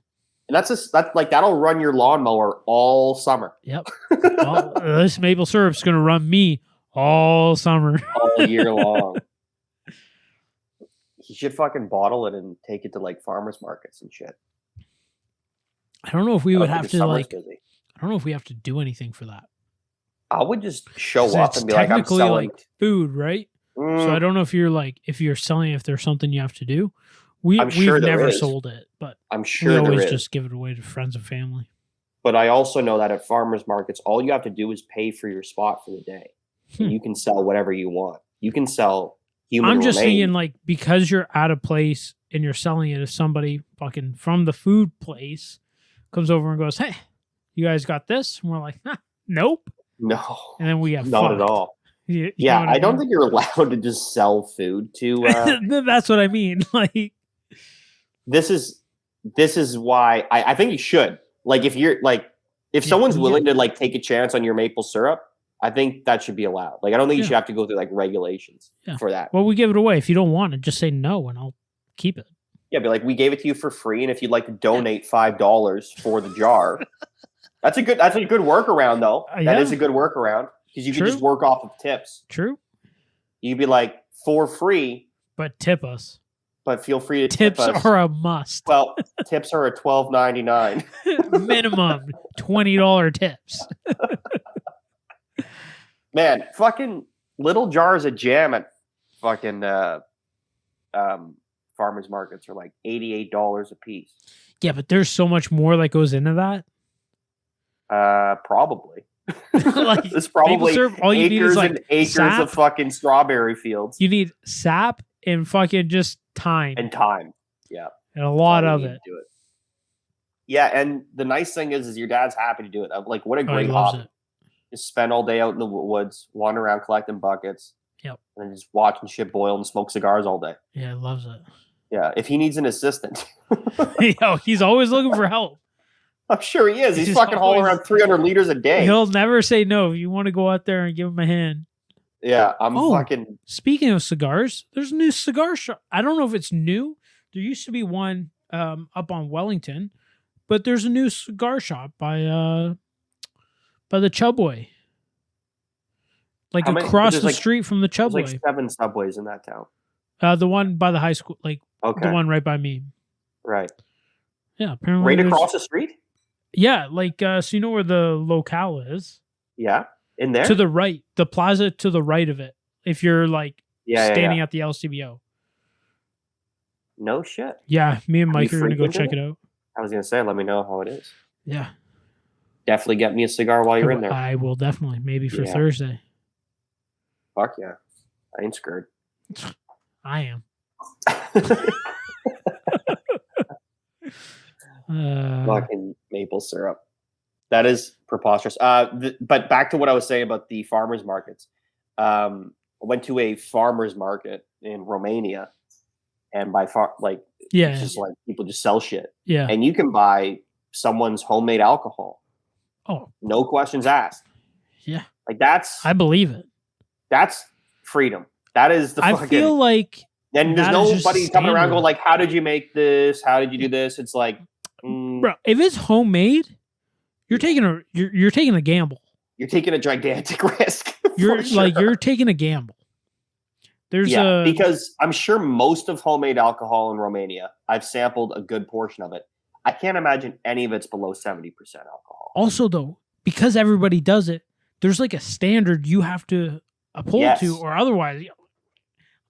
Speaker 1: And that's like that'll run your lawnmower all summer.
Speaker 2: Yep. Well, this maple syrup's gonna run me all summer.
Speaker 1: all year long. He should fucking bottle it and take it to like farmers markets and shit.
Speaker 2: I don't know if we
Speaker 1: I
Speaker 2: would
Speaker 1: don't think
Speaker 2: have
Speaker 1: the
Speaker 2: to
Speaker 1: summer's
Speaker 2: like.
Speaker 1: busy.
Speaker 2: I don't know if we have to do anything for that.
Speaker 1: I would just show
Speaker 2: 'Cause
Speaker 1: up
Speaker 2: it's
Speaker 1: and be like, I'm
Speaker 2: technically
Speaker 1: selling.
Speaker 2: like food, right? So I
Speaker 1: Mm,
Speaker 2: don't know if you're selling, if there's something you have to do.
Speaker 1: I'm sure
Speaker 2: We've
Speaker 1: there
Speaker 2: never
Speaker 1: is.
Speaker 2: sold it, but
Speaker 1: I'm
Speaker 2: we
Speaker 1: sure there
Speaker 2: always
Speaker 1: is.
Speaker 2: just give it away to friends and family.
Speaker 1: But I also know that at farmers markets, all you have to do is pay for your spot for the day. And you can sell whatever you want. You can sell human
Speaker 2: I'm just
Speaker 1: remains.
Speaker 2: thinking, like, because you're at a place and you're selling it, if somebody fucking from the food place comes over and goes, "Hey, you guys got this?" And we're like, "Nope."
Speaker 1: No,
Speaker 2: And then we get
Speaker 1: not
Speaker 2: fucked.
Speaker 1: at all.
Speaker 2: You
Speaker 1: Yeah,
Speaker 2: know what
Speaker 1: I don't
Speaker 2: mean?
Speaker 1: think you're allowed to just sell food to.
Speaker 2: That's what I mean. Like,
Speaker 1: This is why I think you should. Like, if you're like, if
Speaker 2: Yeah,
Speaker 1: someone's
Speaker 2: yeah.
Speaker 1: willing to like take a chance on your maple syrup, I think that should be allowed. Like, I don't think you
Speaker 2: Yeah.
Speaker 1: should have to go through like regulations
Speaker 2: Yeah.
Speaker 1: for that.
Speaker 2: well, we give it away. If you don't want it, just say no, and I'll keep it.
Speaker 1: Yeah, be like, we gave it to you for free, and if you'd like to donate $5 for the jar, that's a good workaround though. That
Speaker 2: Yeah.
Speaker 1: is a good workaround because you can
Speaker 2: True.
Speaker 1: just work off of tips.
Speaker 2: True,
Speaker 1: You'd be like, for free,
Speaker 2: but tip us.
Speaker 1: but feel free to tip
Speaker 2: Tips
Speaker 1: us.
Speaker 2: are a must.
Speaker 1: Well, tips are at $12.99.
Speaker 2: Minimum $20 tips.
Speaker 1: Man, fucking little jars of jam at fucking farmers markets are like $88 a piece.
Speaker 2: Yeah, but there's so much more that goes into that.
Speaker 1: Probably.
Speaker 2: Like,
Speaker 1: There's probably
Speaker 2: maple syrup, all you need
Speaker 1: acres
Speaker 2: is, like,
Speaker 1: and acres
Speaker 2: sap.
Speaker 1: of fucking strawberry fields
Speaker 2: You need sap and fucking just time
Speaker 1: and time. Yeah,
Speaker 2: and a lot
Speaker 1: all
Speaker 2: of
Speaker 1: you need
Speaker 2: it.
Speaker 1: to do it. Yeah, and the nice thing is your dad's happy to do it. Like, what a
Speaker 2: Oh, he
Speaker 1: great
Speaker 2: loves
Speaker 1: hobby.
Speaker 2: it.
Speaker 1: Just spend all day out in the woods, wander around collecting buckets.
Speaker 2: Yep.
Speaker 1: And then just watching shit boil and smoke cigars all day.
Speaker 2: Yeah, he loves it.
Speaker 1: Yeah, if he needs an assistant.
Speaker 2: Yo, he's always looking for help.
Speaker 1: I'm sure he is. He's
Speaker 2: He's
Speaker 1: fucking hauling
Speaker 2: always-
Speaker 1: around 300 liters a day.
Speaker 2: He'll never say no if you want to go out there and give him a hand.
Speaker 1: Yeah, I'm
Speaker 2: Oh.
Speaker 1: fucking.
Speaker 2: Speaking of cigars, there's a new cigar shop. I don't know if it's new. There used to be one up on Wellington, but there's a new cigar shop by the Chubway. Like
Speaker 1: How many-
Speaker 2: across
Speaker 1: there's
Speaker 2: the
Speaker 1: like-
Speaker 2: street from the
Speaker 1: There's
Speaker 2: Chubway.
Speaker 1: like 7 subways in that town.
Speaker 2: The one by the high school, like
Speaker 1: Okay,
Speaker 2: the one right by me.
Speaker 1: right.
Speaker 2: Yeah, apparently.
Speaker 1: Right
Speaker 2: there's-
Speaker 1: across the street?
Speaker 2: Yeah, like so you know where the locale is?
Speaker 1: Yeah, in there?
Speaker 2: To the right, the plaza to the right of it. If you're like
Speaker 1: yeah.
Speaker 2: standing at the LCBO.
Speaker 1: No shit.
Speaker 2: Yeah, me and
Speaker 1: Have you
Speaker 2: Mike are gonna go check
Speaker 1: frequented
Speaker 2: it out.
Speaker 1: I was going to say, let me know how it is.
Speaker 2: Yeah.
Speaker 1: Definitely get me a cigar while you're in there.
Speaker 2: I will definitely. Maybe for
Speaker 1: Yeah.
Speaker 2: Thursday.
Speaker 1: Fuck yeah. I ain't scared.
Speaker 2: I am.
Speaker 1: Fucking maple syrup. That is preposterous. But back to what I was saying about the farmers markets. I went to a farmers market in Romania, and by far, like,
Speaker 2: Yeah.
Speaker 1: it's just like people just sell shit,
Speaker 2: Yeah.
Speaker 1: and you can buy someone's homemade alcohol,
Speaker 2: Oh,
Speaker 1: no questions asked.
Speaker 2: yeah.
Speaker 1: Like that's
Speaker 2: I believe it.
Speaker 1: freedom. That is the
Speaker 2: I
Speaker 1: fucking.
Speaker 2: feel like
Speaker 1: and there's
Speaker 2: that is just
Speaker 1: nobody coming around
Speaker 2: standard.
Speaker 1: going like, "How did you make this? How did you do this?" It's like,
Speaker 2: bro, if it's homemade, you're taking a gamble.
Speaker 1: you're taking a gigantic risk.
Speaker 2: You're
Speaker 1: for
Speaker 2: like
Speaker 1: sure.
Speaker 2: you're taking a gamble. There's a
Speaker 1: because I'm sure most of homemade alcohol in Romania, I've sampled a good portion of it. I can't imagine any of it's below 70% alcohol.
Speaker 2: also though, because everybody does it, there's like a standard you have to uphold
Speaker 1: Yes.
Speaker 2: to, or otherwise, I'm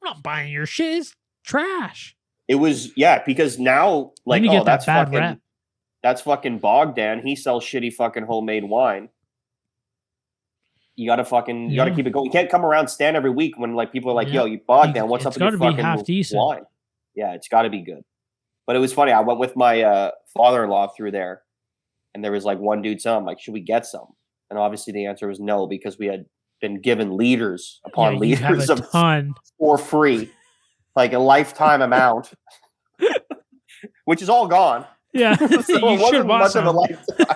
Speaker 2: not buying your shit. It's trash.
Speaker 1: It was because now like
Speaker 2: you get that
Speaker 1: that's
Speaker 2: bad
Speaker 1: fucking
Speaker 2: rep.
Speaker 1: that's fucking Bogdan. He sells shitty fucking homemade wine. You gotta
Speaker 2: Yeah.
Speaker 1: keep it going. You can't come around stand every week when like people are like,
Speaker 2: Yeah.
Speaker 1: "Yo, you Bogdan, what's up
Speaker 2: It's
Speaker 1: with your
Speaker 2: gotta be
Speaker 1: fucking
Speaker 2: half decent.
Speaker 1: wine?" Yeah, it's got to be good. But it was funny. I went with my father-in-law through there, and there was like one dude selling. I'm like, "Should we get some?" And obviously the answer was no because we had been given liters upon
Speaker 2: you have
Speaker 1: liters
Speaker 2: a
Speaker 1: of
Speaker 2: ton.
Speaker 1: for free, like a lifetime amount, which is all gone.
Speaker 2: Yeah,
Speaker 1: So
Speaker 2: you
Speaker 1: it
Speaker 2: should
Speaker 1: wasn't
Speaker 2: have bought
Speaker 1: much of a
Speaker 2: some.
Speaker 1: lifetime.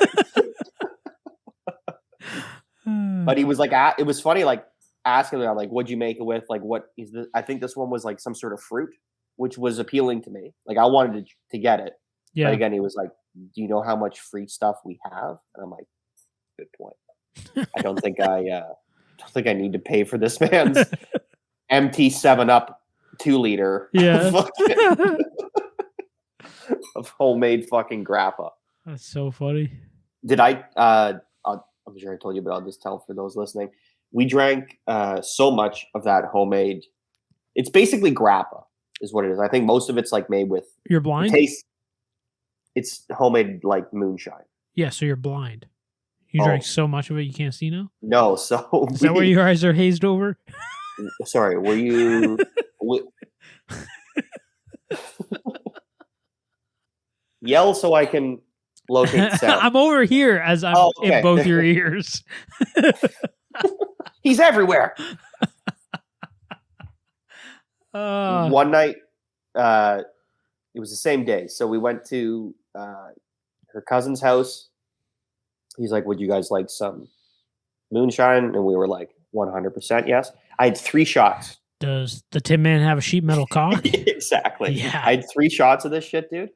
Speaker 1: But he was like, it was funny, like asking me, like, what'd you make it with? Like, what is this? I think this one was like some sort of fruit, which was appealing to me. Like, I wanted to get it.
Speaker 2: Yeah,
Speaker 1: But again, he was like, do you know how much free stuff we have? And I'm like, good point. I don't think I don't think I need to pay for this man's empty 7-Up 2-liter
Speaker 2: Yeah.
Speaker 1: of homemade fucking grappa.
Speaker 2: That's so funny.
Speaker 1: Did I'm sure I told you, but I'll just tell for those listening. We drank so much of that homemade. It's basically grappa, is what it is. I think most of it's like made with.
Speaker 2: You're blind?
Speaker 1: It's homemade like moonshine.
Speaker 2: Yeah, so you're blind. You drank so much of it you can't see now?
Speaker 1: No, so
Speaker 2: is that where your eyes are hazed over?
Speaker 1: Sorry, were you? Yell so I can locate the sound.
Speaker 2: I'm over here as I'm in both your ears.
Speaker 1: He's everywhere. One night, it was the same day. So we went to her cousin's house. He's like, would you guys like some moonshine? And we were like, 100% yes. I had 3 shots.
Speaker 2: Does the Tin Man have a sheet metal cock?
Speaker 1: Exactly.
Speaker 2: Yeah.
Speaker 1: I had 3 shots of this shit, dude.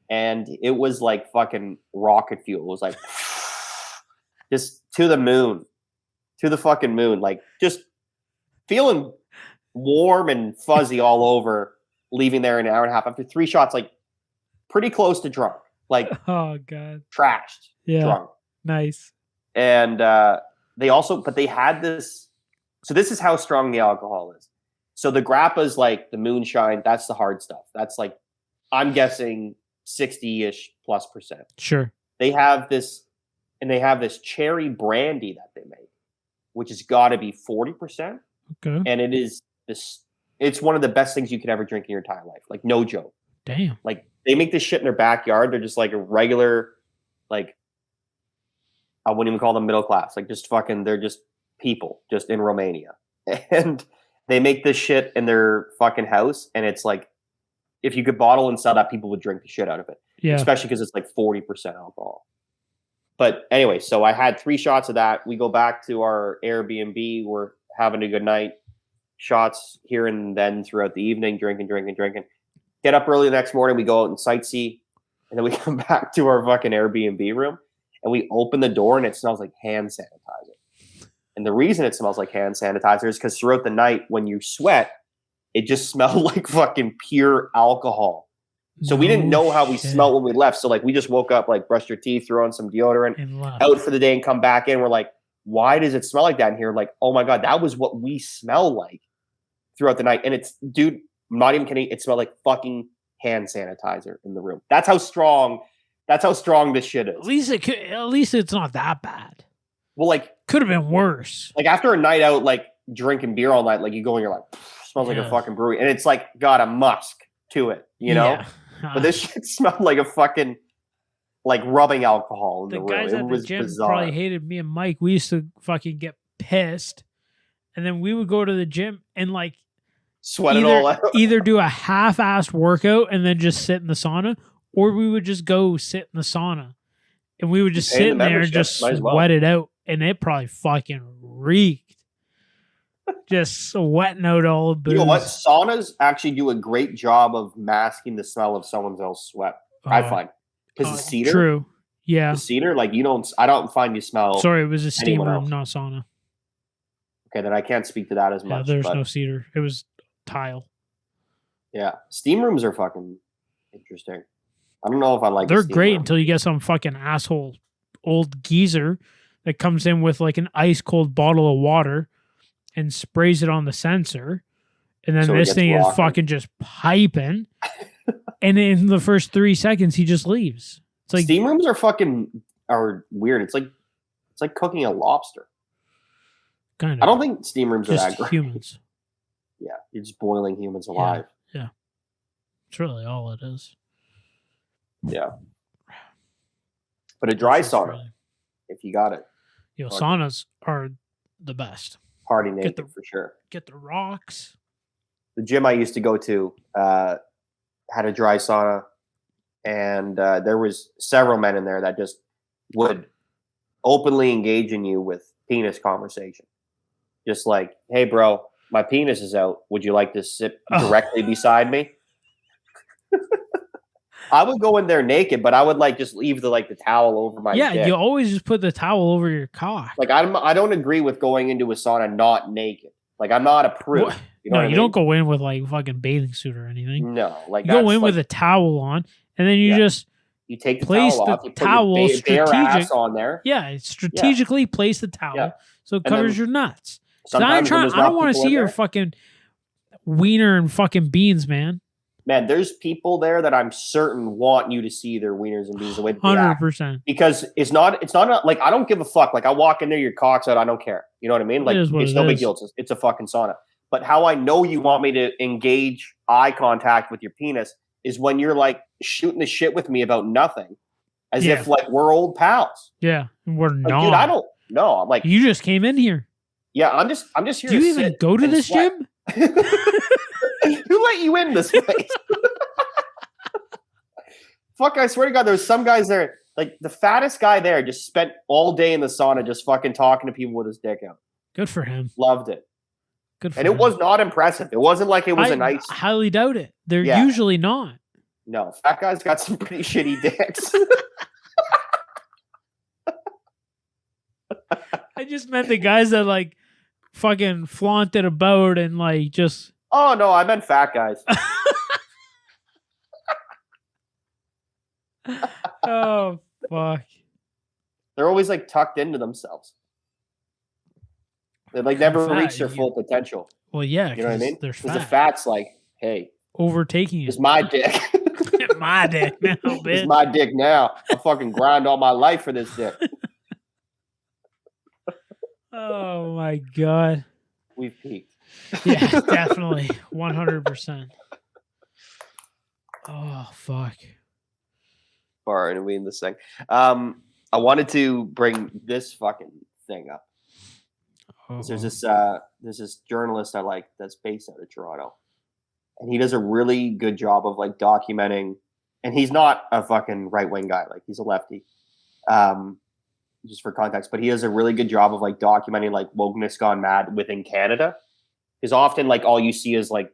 Speaker 1: And it was like fucking rocket fuel. It was like just to the moon. To the fucking moon. Like just feeling warm and fuzzy all over, leaving there in an hour and a half. After 3 shots, like pretty close to drunk. Like,
Speaker 2: oh God.
Speaker 1: Trashed.
Speaker 2: Yeah.
Speaker 1: Drunk.
Speaker 2: Nice.
Speaker 1: And they had this. So this is how strong the alcohol is. So the grappa's like the moonshine. That's the hard stuff. That's like, I'm guessing 60-ish plus %.
Speaker 2: Sure.
Speaker 1: They have this cherry brandy that they make, which has got to be 40%.
Speaker 2: Okay.
Speaker 1: And it is this. It's one of the best things you could ever drink in your entire life. Like no joke.
Speaker 2: Damn.
Speaker 1: Like they make this shit in their backyard. They're just like a regular, like I wouldn't even call them middle class. Like just fucking, they're just people just in Romania. And they make this shit in their fucking house. And it's like, if you could bottle and sell that, people would drink the shit out of it.
Speaker 2: Yeah.
Speaker 1: Especially because it's like 40% alcohol. But anyway, so I had 3 shots of that. We go back to our Airbnb. We're having a good night. Shots here and then throughout the evening, drinking. Get up early the next morning. We go out and sightsee. And then we come back to our fucking Airbnb room. And we open the door and it smells like hand sanitizer. And the reason it smells like hand sanitizer is because throughout the night when you sweat, it just smelled like fucking pure alcohol. So we didn't know how we smelled when we left. So like we just woke up, like brushed your teeth, threw on some deodorant, out for the day and come back in. We're like, why does it smell like that in here? Like, oh my God, that was what we smell like throughout the night. And it's, dude, I'm not even kidding. It smelled like fucking hand sanitizer in the room. That's how strong this shit is.
Speaker 2: At least it's not that bad.
Speaker 1: Well, like
Speaker 2: could have been worse.
Speaker 1: Like after a night out, like drinking beer all night, like you go and you're like, smells like a fucking brewery. And it's like got a musk to it, you know? Yeah. But this shit smelled like a fucking, like rubbing alcohol in the room.
Speaker 2: Guys at the gym probably hated me and Mike. We used to fucking get pissed. And then we would go to the gym and like
Speaker 1: sweat it all out.
Speaker 2: Either do a half-assed workout and then just sit in the sauna, or we would just go sit in the sauna. And we would just sit in there and just sweat it out. And it probably fucking reeked. Just sweating out all the booze.
Speaker 1: You know what? Saunas actually do a great job of masking the smell of someone else's sweat. I find. Because the cedar.
Speaker 2: True. Yeah.
Speaker 1: The cedar, like I don't find you smell.
Speaker 2: Sorry, it was a steam room, not sauna.
Speaker 1: Okay, then I can't speak to that as much.
Speaker 2: There's no cedar. It was tile.
Speaker 1: Yeah. Steam rooms are fucking interesting. I don't know if I like
Speaker 2: They're great until you get some fucking asshole old geezer that comes in with like an ice cold bottle of water and sprays it on the sensor. And then this thing is fucking just piping. And in the first 3 seconds, he just leaves. It's like
Speaker 1: steam rooms are weird. It's like cooking a lobster.
Speaker 2: Kind of.
Speaker 1: I don't think steam rooms are that great.
Speaker 2: Humans.
Speaker 1: Yeah, you're just boiling humans alive.
Speaker 2: Yeah. It's really all it is.
Speaker 1: Yeah. But a dry sauna, if you got it.
Speaker 2: Saunas are the best.
Speaker 1: Party naked for sure.
Speaker 2: Get the rocks.
Speaker 1: The gym I used to go to had a dry sauna, and there was several men in there that just would openly engage in you with penis conversation. Just like, hey, bro, my penis is out. Would you like to sit directly beside me? I would go in there naked, but I would like just leave the towel over my dick.
Speaker 2: you always just put the towel over your cock.
Speaker 1: Like I don't agree with going into a sauna not naked. Like I'm not a prude.
Speaker 2: What?
Speaker 1: You know what I mean?
Speaker 2: Don't go in with like fucking bathing suit or anything.
Speaker 1: No, like
Speaker 2: you go in with a towel on, and then you just
Speaker 1: you take the
Speaker 2: place
Speaker 1: towel
Speaker 2: the
Speaker 1: off, you
Speaker 2: towel
Speaker 1: put your bare ass on there.
Speaker 2: Yeah, strategically place the towel so it covers your nuts. I don't want to see your fucking wiener and fucking beans, man.
Speaker 1: Man, there's people there that I'm certain want you to see their wieners and beans the way that they
Speaker 2: 100%.
Speaker 1: Because it's not like I don't give a fuck. Like I walk in there, your cock's out, I don't care. You know what I mean? Like it's no big deal. It's a fucking sauna. But how I know you want me to engage eye contact with your penis is when you're like shooting the shit with me about nothing, as if like we're old pals.
Speaker 2: Yeah, we're not.
Speaker 1: Dude, I don't know. I'm like,
Speaker 2: you just came in here.
Speaker 1: Yeah, I'm just here.
Speaker 2: Do you even go to this gym?
Speaker 1: Who let you in this place? Fuck! I swear to God, there's some guys there. Like the fattest guy there just spent all day in the sauna just fucking talking to people with his dick out.
Speaker 2: Good for him.
Speaker 1: Loved it.
Speaker 2: Good for
Speaker 1: him.
Speaker 2: him.
Speaker 1: It was not impressive. It wasn't like it was a nice.
Speaker 2: I highly doubt it. They're usually not.
Speaker 1: No, fat guys got some pretty shitty dicks.
Speaker 2: I just meant the guys that like fucking flaunted about and like just.
Speaker 1: Oh no, I meant fat guys.
Speaker 2: Oh fuck!
Speaker 1: They're always like tucked into themselves. They like never reach their full potential.
Speaker 2: Well, yeah,
Speaker 1: you know what I mean.
Speaker 2: Because
Speaker 1: the fat's like, hey,
Speaker 2: overtaking
Speaker 1: it's my dick.
Speaker 2: My dick now, bitch.
Speaker 1: It's my dick now. I fucking grind all my life for this dick.
Speaker 2: Oh my god,
Speaker 1: we've peaked.
Speaker 2: Yeah, definitely, 100%. Oh fuck.
Speaker 1: Far and we in this thing. I wanted to bring this fucking thing up. There's this journalist I like that's based out of Toronto, and he does a really good job of like documenting. And he's not a fucking right wing guy; like he's a lefty. Just for context, but he does a really good job of like documenting like wokeness gone mad within Canada. Because often like all you see is like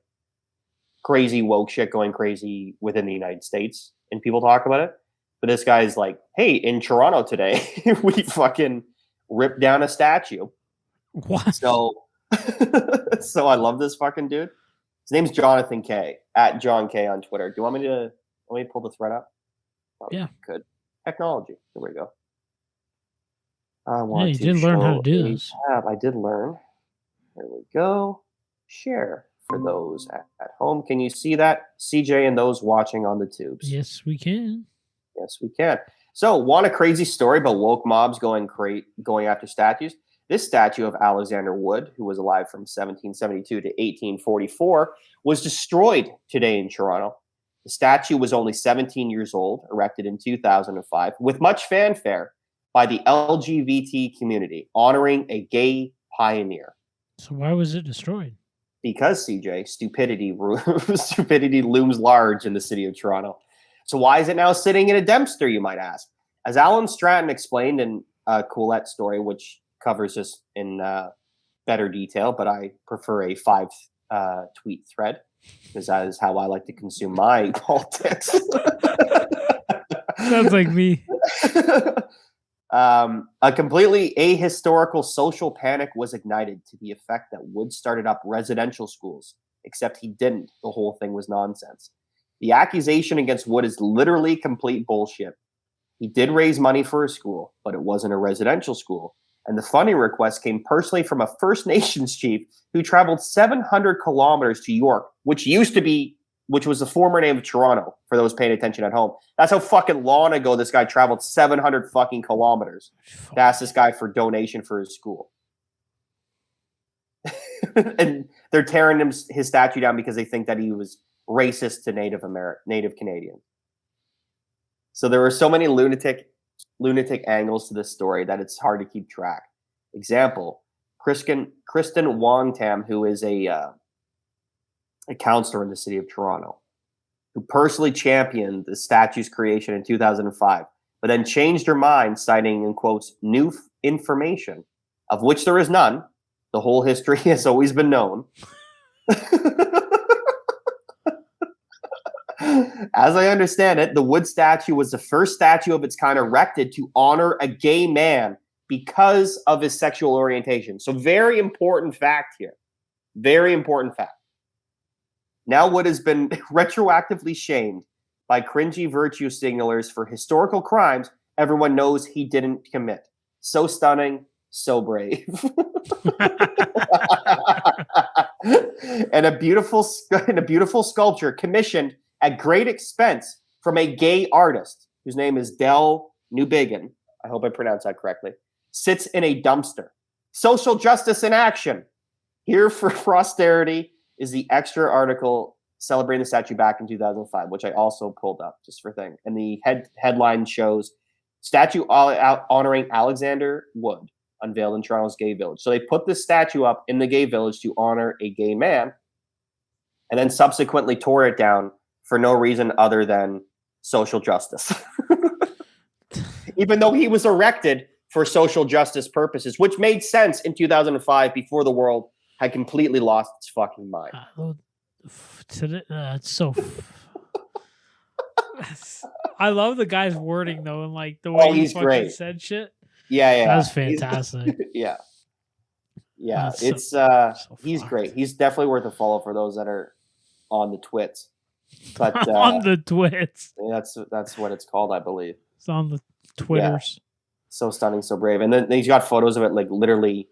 Speaker 1: crazy woke shit going crazy within the United States, and people talk about it. But this guy's like, hey, in Toronto today, we fucking ripped down a statue.
Speaker 2: What?
Speaker 1: So I love this fucking dude. His name's Jonathan K. at John K on Twitter. Do you want me to pull the thread up? Oh,
Speaker 2: yeah.
Speaker 1: Good. Technology. Here we go.
Speaker 2: You did learn how to do this.
Speaker 1: I did learn. There we go. Share for those at home. Can you see that, CJ, and those watching on the tubes?
Speaker 2: Yes, we can.
Speaker 1: Yes, we can. So, want a crazy story about woke mobs going after statues? This statue of Alexander Wood, who was alive from 1772 to 1844, was destroyed today in Toronto. The statue was only 17 years old, erected in 2005, with much fanfare by the LGBT community, honoring a gay pioneer.
Speaker 2: So why was it destroyed?
Speaker 1: Because, CJ, stupidity looms large in the city of Toronto. So why is it now sitting in a dumpster, you might ask? As Alan Stratton explained in Colette's story, which covers this in better detail, but I prefer a 5-tweet thread, because that is how I like to consume my politics.
Speaker 2: Sounds like me.
Speaker 1: A completely ahistorical social panic was ignited to the effect that Wood started up residential schools, except he didn't. The whole thing was nonsense. The accusation against Wood is literally complete bullshit. He did raise money for a school, but it wasn't a residential school. And the funding request came personally from a First Nations chief who traveled 700 kilometers to York, which was the former name of Toronto, for those paying attention at home. That's how fucking long ago this guy traveled 700 fucking kilometers to ask this guy for donation for his school. And they're tearing his statue down because they think that he was racist to Native Canadians. So there were so many lunatic angles to this story that it's hard to keep track. Example, Kristen Wontam, who is a counselor in the city of Toronto, who personally championed the statue's creation in 2005, but then changed her mind, citing, in quotes, new information, of which there is none. The whole history has always been known. As I understand it, the wood statue was the first statue of its kind erected to honor a gay man because of his sexual orientation. So very important fact here. Very important fact. Now Wood has been retroactively shamed by cringy virtue signalers for historical crimes everyone knows he didn't commit. So stunning, so brave. and a beautiful sculpture commissioned at great expense from a gay artist whose name is Del Newbigin. I hope I pronounced that correctly. Sits in a dumpster. Social justice in action. Here for posterity is the extra article celebrating the statue back in 2005, which I also pulled up just for thing. And the headline shows statue honoring Alexander Wood unveiled in Toronto's gay village. So they put this statue up in the gay village to honor a gay man, and then subsequently tore it down for no reason other than social justice. Even though he was erected for social justice purposes, which made sense in 2005 before the world had completely lost its fucking mind.
Speaker 2: It's so. I love the guy's wording though, and like the way he fucking
Speaker 1: great.
Speaker 2: said shit.
Speaker 1: Yeah.
Speaker 2: That's fantastic.
Speaker 1: Yeah.
Speaker 2: That's
Speaker 1: It's
Speaker 2: so
Speaker 1: he's
Speaker 2: fucked.
Speaker 1: great. He's definitely worth a follow for those that are on the twits. But
Speaker 2: on the twits.
Speaker 1: That's what it's called, I believe.
Speaker 2: It's on the Twitters.
Speaker 1: So stunning, so brave. And then he's got photos of it like literally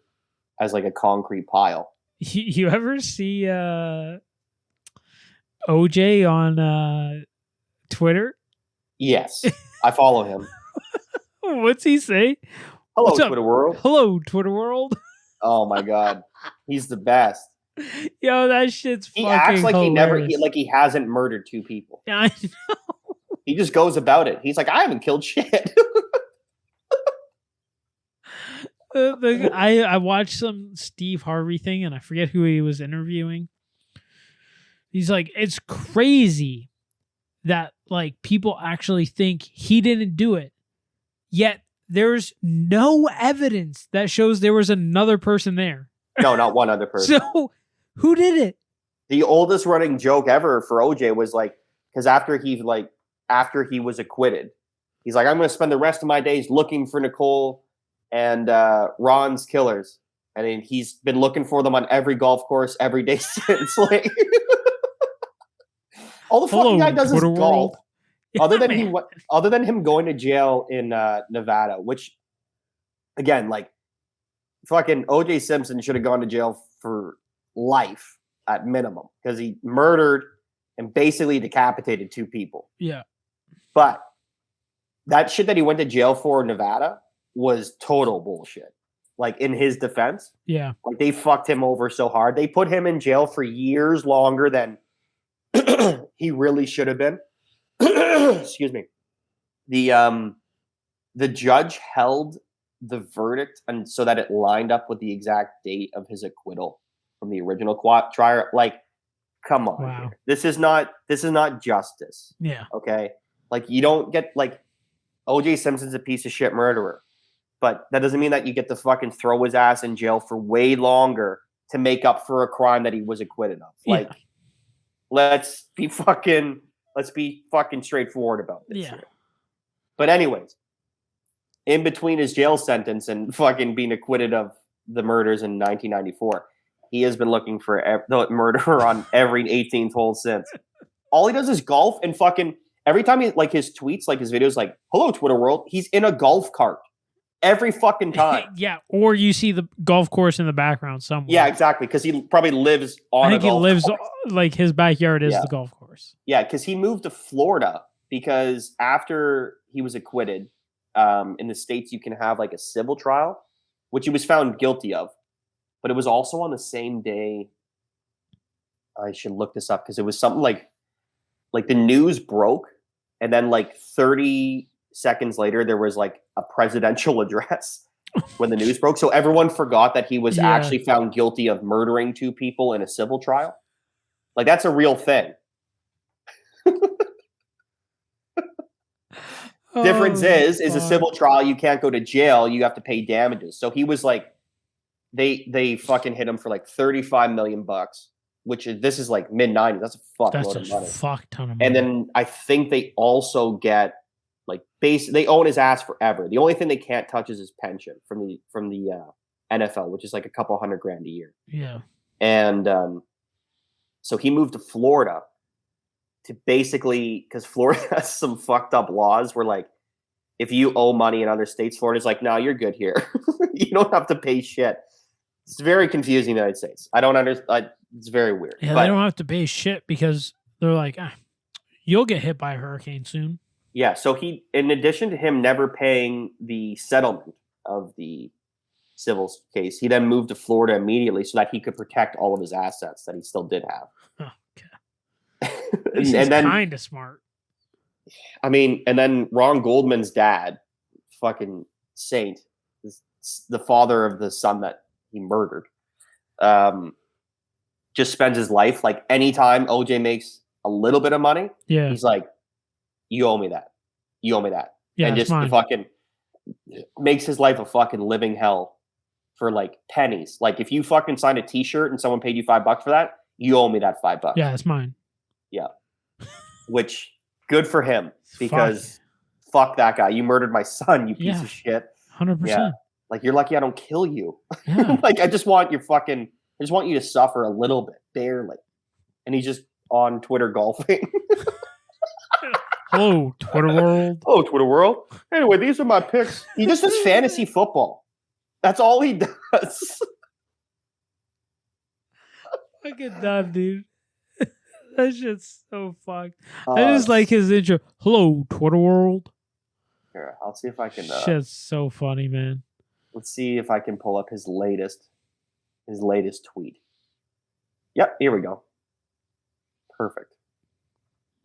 Speaker 1: as like a concrete pile.
Speaker 2: You ever see OJ on Twitter?
Speaker 1: Yes. I follow him.
Speaker 2: What's he say?
Speaker 1: Hello,
Speaker 2: What's up?
Speaker 1: Twitter world.
Speaker 2: Hello, Twitter world.
Speaker 1: Oh my god. He's the best.
Speaker 2: Yo, that shit's
Speaker 1: He
Speaker 2: fucking
Speaker 1: acts like
Speaker 2: hilarious.
Speaker 1: he hasn't murdered two people.
Speaker 2: Yeah, I know.
Speaker 1: He just goes about it. He's like, I haven't killed shit.
Speaker 2: I watched some Steve Harvey thing, and I forget who he was interviewing. He's like, it's crazy that like people actually think he didn't do it, yet there's no evidence that shows there was another person there.
Speaker 1: No, not one other person.
Speaker 2: So who did it?
Speaker 1: The oldest running joke ever for OJ was like, because after he was acquitted, he's like, I'm going to spend the rest of my days looking for Nicole and Ron's killers, and then he's been looking for them on every golf course every day since. Like, all the fucking guy does is golf. Other than him going to jail in Nevada, which again, like, fucking OJ Simpson should have gone to jail for life at minimum because he murdered and basically decapitated two people.
Speaker 2: Yeah,
Speaker 1: but that shit that he went to jail for in Nevada was total bullshit. Like, in his defense,
Speaker 2: yeah,
Speaker 1: like they fucked him over so hard. They put him in jail for years longer than he really should have been. Excuse me. The judge held the verdict and so that it lined up with the exact date of his acquittal from the original trial. Like, come on.
Speaker 2: Wow.
Speaker 1: This is not justice.
Speaker 2: Yeah.
Speaker 1: Okay. Like, you don't get, like, OJ Simpson's a piece of shit murderer, but that doesn't mean that you get to fucking throw his ass in jail for way longer to make up for a crime that he was acquitted of. Like, let's be fucking straightforward about this.
Speaker 2: Yeah.
Speaker 1: Here. But anyways, in between his jail sentence and fucking being acquitted of the murders in 1994, he has been looking for the murderer on every 18th hole since. All he does is golf, and fucking every time he, like, his tweets, like his videos, like, hello, Twitter world, he's in a golf cart every fucking time.
Speaker 2: Yeah, or you see the golf course in the background somewhere.
Speaker 1: Yeah, exactly, because he probably lives on a golf course.
Speaker 2: Like, his backyard is the golf course.
Speaker 1: Yeah, because he moved to Florida because after he was acquitted, in the States you can have like a civil trial, which he was found guilty of. But it was also on the same day. I should look this up because it was something like the news broke, and then like 30 seconds later there was like a presidential address when the news broke. So everyone forgot that he was actually found guilty of murdering two people in a civil trial. Like, that's a real thing. Difference is a civil trial, you can't go to jail, you have to pay damages. So he was like, they fucking hit him for like $35 million. which this is like mid 90s. That's a
Speaker 2: That's
Speaker 1: fuckload of money.
Speaker 2: a fuck ton of money.
Speaker 1: And then I think they also get like they own his ass forever. The only thing they can't touch is his pension from the NFL, which is like a couple $100,000 a year.
Speaker 2: Yeah.
Speaker 1: And so he moved to Florida to basically, because Florida has some fucked up laws where like if you owe money in other states, Florida's like, no, you're good here. You don't have to pay shit. It's very confusing in the United States. I don't understand. It's very weird.
Speaker 2: Yeah, they don't have to pay shit because they're like, you'll get hit by a hurricane soon.
Speaker 1: Yeah, so he, in addition to him never paying the settlement of the civil case, he then moved to Florida immediately so that he could protect all of his assets that he still did have.
Speaker 2: Okay. This is kind of smart.
Speaker 1: I mean, and then Ron Goldman's dad, fucking saint, the father of the son that he murdered, just spends his life like anytime OJ makes a little bit of money, he's like, you owe me that. You owe me that.
Speaker 2: Yeah,
Speaker 1: and just fucking makes his life a fucking living hell for like pennies. Like if you fucking signed a t-shirt and someone paid you $5 for that, you owe me that $5.
Speaker 2: Yeah, it's mine.
Speaker 1: Yeah. Which good for him because fuck that guy. You murdered my son, you piece of shit.
Speaker 2: 100%.
Speaker 1: Yeah. Like you're lucky I don't kill you.
Speaker 2: Yeah.
Speaker 1: Like I just want you to suffer a little bit, barely. And he's just on Twitter golfing.
Speaker 2: Hello, Twitter world.
Speaker 1: Oh, Twitter world. Anyway, these are my picks. He just does fantasy football. That's all he does.
Speaker 2: Fucking dumb, dude. That shit's so fucked. I just like his intro. Hello, Twitter world.
Speaker 1: Here, I'll see if I can.
Speaker 2: Shit's so funny, man.
Speaker 1: Let's see if I can pull up his latest tweet. Yep, here we go. Perfect.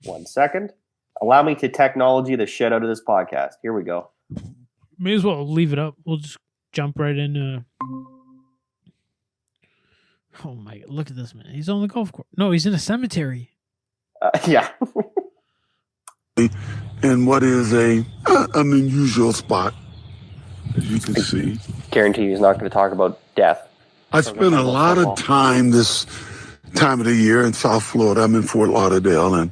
Speaker 1: 1 second. Allow me to technology the shit out of this podcast. Here we go.
Speaker 2: May as well leave it up. We'll just jump right in. Oh my God, look at this, man. He's on the golf course. No, he's in a cemetery.
Speaker 1: Yeah.
Speaker 3: In what is an unusual spot, as you can see.
Speaker 1: Guarantee he's not going to talk about death.
Speaker 3: I spend a lot of time this time of the year in South Florida. I'm in Fort Lauderdale, and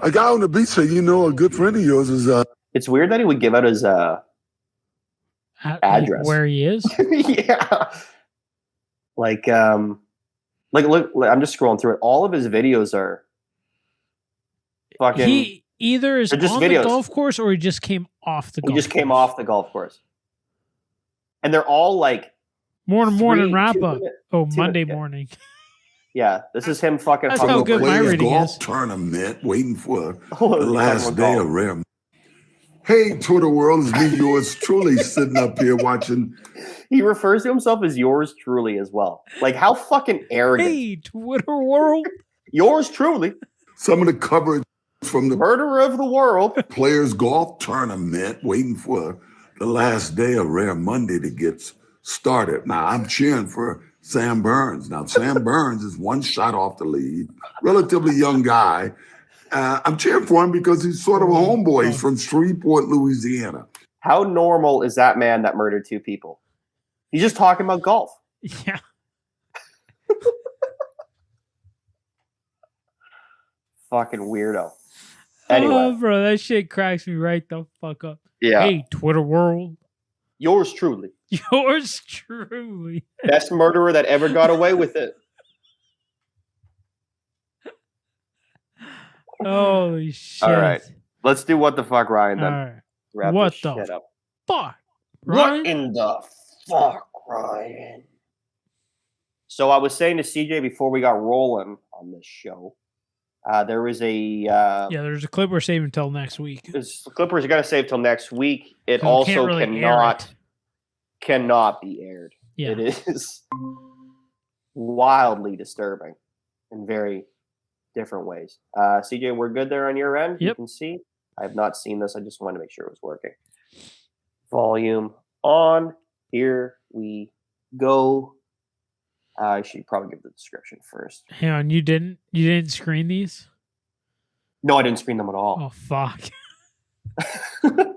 Speaker 3: a guy on the beach said, a good friend of yours is...
Speaker 1: It's weird that he would give out his address.
Speaker 2: Where he is?
Speaker 1: Yeah. Like, look, I'm just scrolling through it. All of his videos are fucking...
Speaker 2: He either is on
Speaker 1: videos.
Speaker 2: The golf course or he just came off the golf course.
Speaker 1: He just came off the golf course. And they're all like...
Speaker 2: Morning wrap up. Monday morning.
Speaker 1: Yeah, this is him fucking...
Speaker 2: That's how good my reading
Speaker 3: golf
Speaker 2: is.
Speaker 3: Tournament, waiting for the last day of rare. Hey, Twitter world, it's me, yours truly, sitting up here watching.
Speaker 1: He refers to himself as yours truly as well. Like, how fucking arrogant.
Speaker 2: Hey, Twitter world.
Speaker 1: Yours truly.
Speaker 3: Some of the coverage from the
Speaker 1: murderer of the world.
Speaker 3: Players Golf Tournament, waiting for the last day of Rare Monday to get started. Now, I'm cheering for Sam Burns. Now, Sam Burns is one shot off the lead, relatively young guy. I'm cheering for him because he's sort of a homeboy. He's from Shreveport, Louisiana.
Speaker 1: How normal is that man that murdered 2 people? He's just talking about golf.
Speaker 2: Yeah.
Speaker 1: Fucking weirdo. Anyway.
Speaker 2: Oh, bro, that shit cracks me right the fuck up.
Speaker 1: Yeah.
Speaker 2: Hey, Twitter world.
Speaker 1: Yours truly.
Speaker 2: Yours truly.
Speaker 1: Best murderer that ever got away with it.
Speaker 2: Holy shit.
Speaker 1: All right. Let's do what the fuck, Ryan, then.
Speaker 2: All right.
Speaker 1: Wrap
Speaker 2: What
Speaker 1: this
Speaker 2: the
Speaker 1: shit up.
Speaker 2: fuck? Ryan?
Speaker 1: What in the fuck, Ryan? So I was saying to CJ before we got rolling on this show, there was a...
Speaker 2: there's a clip we're saving until next week.
Speaker 1: The Clippers are going to save till next week. It
Speaker 2: We
Speaker 1: also
Speaker 2: can't really
Speaker 1: cannot be aired.
Speaker 2: Yeah.
Speaker 1: It is wildly disturbing in very different ways. CJ, we're good there on your end?
Speaker 2: Yep.
Speaker 1: You can see? I have not seen this. I just wanted to make sure it was working. Volume on. Here we go. I should probably give the description first.
Speaker 2: Hang on, you didn't screen these?
Speaker 1: No, I didn't screen them at all.
Speaker 2: Oh fuck.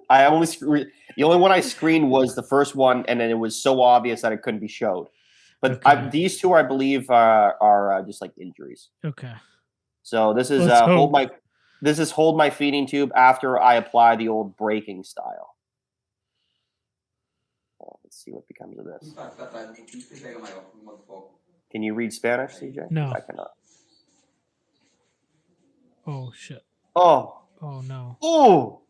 Speaker 1: I only the only one I screened was the first one, and then it was so obvious that it couldn't be showed. But
Speaker 2: Okay.
Speaker 1: these two, I believe, are just like injuries.
Speaker 2: Okay.
Speaker 1: So this is
Speaker 2: Let's hope.
Speaker 1: hold my feeding tube after I apply the old braking style. Let's see what becomes of this. Can you read Spanish, CJ?
Speaker 2: No.
Speaker 1: I cannot.
Speaker 2: Oh shit.
Speaker 1: Oh.
Speaker 2: Oh no.
Speaker 1: Oh.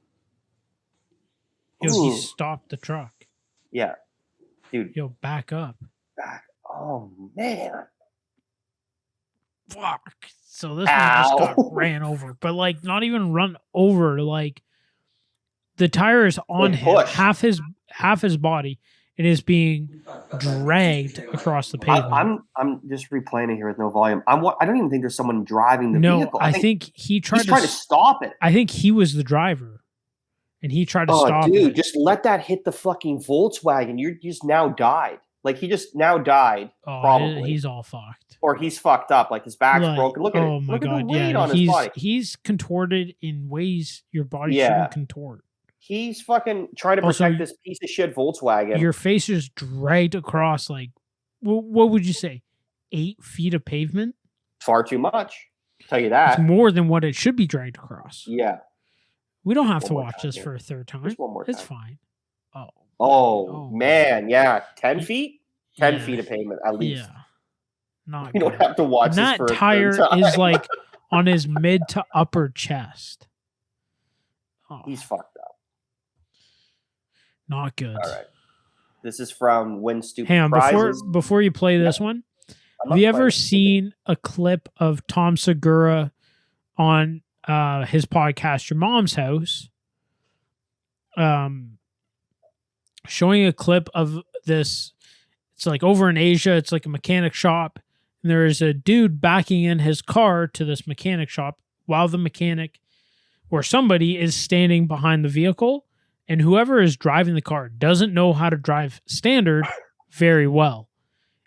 Speaker 2: Yo,
Speaker 1: Ooh.
Speaker 2: he stopped the truck.
Speaker 1: Yeah. Dude.
Speaker 2: Yo, back up.
Speaker 1: Back. Oh man.
Speaker 2: Fuck. So this one just got ran over, but like not even run over. Like the tire is on him, half his body, and is being dragged across the pavement.
Speaker 1: I'm just replaying it here with no volume. I don't even think there's someone driving the vehicle.
Speaker 2: I think he tried
Speaker 1: to stop it.
Speaker 2: I think he was the driver, and he tried to stop it.
Speaker 1: Dude, just let that hit the fucking Volkswagen. You just now died. Like he just now died. Probably
Speaker 2: he's all fucked.
Speaker 1: Or he's fucked up. Like his back's broken. Look at it.
Speaker 2: Oh my god!
Speaker 1: At the weight on his body.
Speaker 2: He's contorted in ways your body shouldn't contort.
Speaker 1: He's fucking trying to protect this piece of shit Volkswagen.
Speaker 2: Your face is dragged across like, what would you say, 8 feet of pavement?
Speaker 1: Far too much. I'll tell you that.
Speaker 2: It's more than what it should be dragged across.
Speaker 1: Yeah.
Speaker 2: We don't have to watch this for a third time.
Speaker 1: Just one more time.
Speaker 2: It's fine.
Speaker 1: Oh man, yeah. 10 feet? 10 feet of pavement at least.
Speaker 2: Yeah. Not
Speaker 1: you don't have to watch this for a third time.
Speaker 2: That tire is like on his mid to upper chest.
Speaker 1: Oh. He's fucked up.
Speaker 2: Not good.
Speaker 1: All right. This is from Win Stupid
Speaker 2: Hang on,
Speaker 1: Prizes.
Speaker 2: before you play this one, have you ever seen a clip of Tom Segura on his podcast, Your Mom's House, showing a clip of this? It's like over in Asia, it's like a mechanic shop, and there is a dude backing in his car to this mechanic shop while the mechanic or somebody is standing behind the vehicle, and whoever is driving the car doesn't know how to drive standard very well.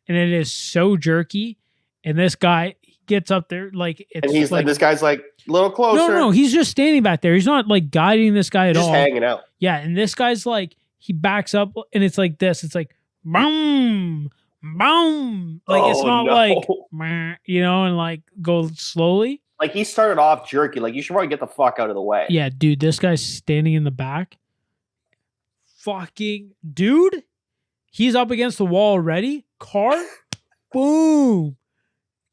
Speaker 2: And it is so jerky. And this guy gets up there like it's
Speaker 1: and he's like this guy's like a little closer.
Speaker 2: No, he's just standing back there. He's not like guiding this guy at all.
Speaker 1: Just hanging out.
Speaker 2: Yeah, and this guy's like he backs up and it's like this. It's like boom, boom. Like it's not like and like go slowly.
Speaker 1: Like he started off jerky. Like you should probably get the fuck out of the way.
Speaker 2: Yeah, dude, this guy's standing in the back. Fucking dude, he's up against the wall already. Car, boom.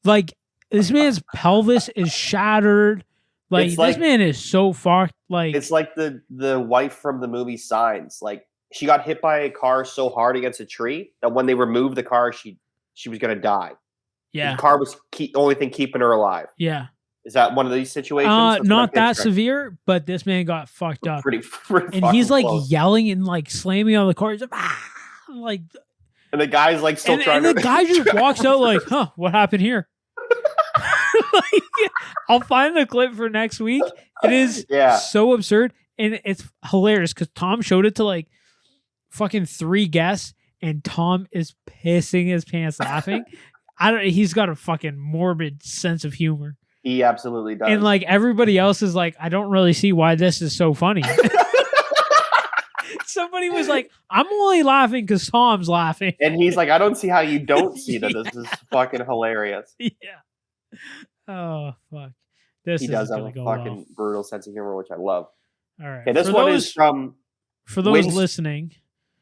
Speaker 2: Like this man's pelvis is shattered. Like this man is so fucked. Like
Speaker 1: it's like the wife from the movie Signs. Like she got hit by a car so hard against a tree that when they removed the car, she was gonna die.
Speaker 2: Yeah,
Speaker 1: the car was the only thing keeping her alive.
Speaker 2: Yeah.
Speaker 1: Is that one of these situations?
Speaker 2: Not that severe, but this man got fucked up.
Speaker 1: Pretty
Speaker 2: and he's like
Speaker 1: close.
Speaker 2: yelling and like slamming on the car. He's like,
Speaker 1: and the guy's like still trying.
Speaker 2: And the guy just walks out like, "Huh, what happened here?" Like, I'll find the clip for next week. It is so absurd, and it's hilarious because Tom showed it to like fucking 3 guests, and Tom is pissing his pants laughing. He's got a fucking morbid sense of humor.
Speaker 1: He absolutely does.
Speaker 2: And like everybody else is like, I don't really see why this is so funny. Somebody was like, I'm only laughing because Tom's laughing.
Speaker 1: And he's like, I don't see how you don't see that. This is fucking hilarious.
Speaker 2: Yeah. Oh, fuck.
Speaker 1: He does have a fucking brutal sense of humor, which I love.
Speaker 2: All right.
Speaker 1: Okay, this one is from...
Speaker 2: For those listening.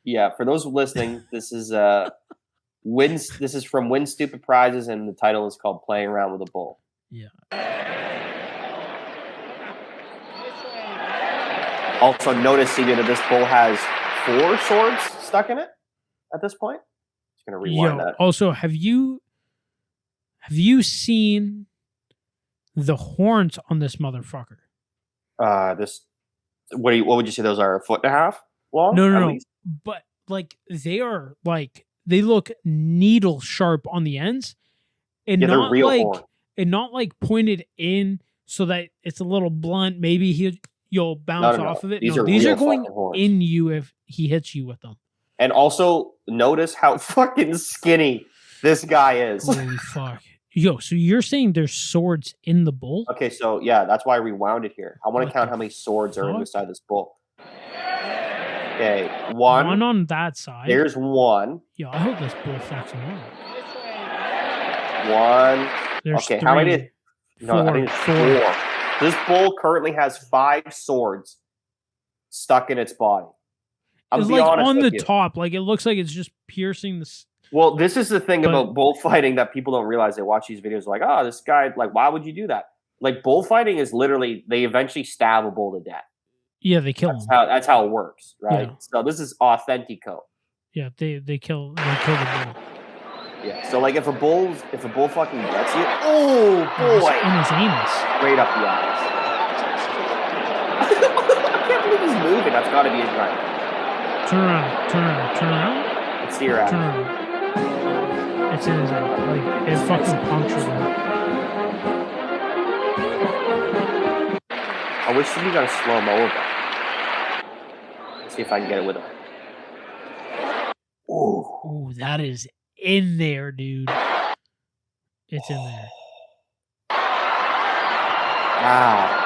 Speaker 1: Yeah, for those listening, this is this is from Win Stupid Prizes, and the title is called Playing Around with a Bull.
Speaker 2: Yeah.
Speaker 1: Also, notice, CJ, that this bull has 4 swords stuck in it at this point. Just gonna rewind that.
Speaker 2: Also, have you seen the horns on this motherfucker?
Speaker 1: What would you say those are? 1.5 feet long?
Speaker 2: No. But like they are like they look needle sharp on the ends, and
Speaker 1: they're
Speaker 2: not
Speaker 1: real
Speaker 2: like
Speaker 1: horn.
Speaker 2: And not like pointed in so that it's a little blunt. Maybe you'll bounce off of it.
Speaker 1: These
Speaker 2: are going in you if he hits you with them.
Speaker 1: And also notice how fucking skinny this guy is.
Speaker 2: Holy fuck. Yo, so you're saying there's swords in the bull?
Speaker 1: Okay, so yeah, that's why I rewound it here. I want to count how many swords are inside this bull. Okay,
Speaker 2: One on that side.
Speaker 1: There's one.
Speaker 2: Yo, I hope this bull fucks him up.
Speaker 1: One.
Speaker 2: There's
Speaker 1: okay,
Speaker 2: three.
Speaker 1: how many? No, I think it's
Speaker 2: Four.
Speaker 1: four. This bull currently has 5 swords stuck in its body.
Speaker 2: It's like on the top. Like it looks like it's just piercing the.
Speaker 1: Well, this is the thing about bullfighting that people don't realize. They watch these videos like, oh, this guy, like, why would you do that? Like, bullfighting is literally, they eventually stab a bull to death.
Speaker 2: Yeah, they kill him.
Speaker 1: That's how it works, right?
Speaker 2: Yeah.
Speaker 1: So this is authentico.
Speaker 2: Yeah, they kill the bull.
Speaker 1: Yeah. So like if a bull fucking gets you, oh boy,
Speaker 2: in his anus,
Speaker 1: straight up the eyes. I can't believe he's moving. That's got to be his right.
Speaker 2: Turn around.
Speaker 1: Let's see your eye.
Speaker 2: Turn around. It's in his eye. Like it fucking punctured him.
Speaker 1: I wish somebody got a slow-mo of that. Let's see if I can get it with him.
Speaker 2: Ooh, that is in there, dude. It's in there.
Speaker 1: Wow.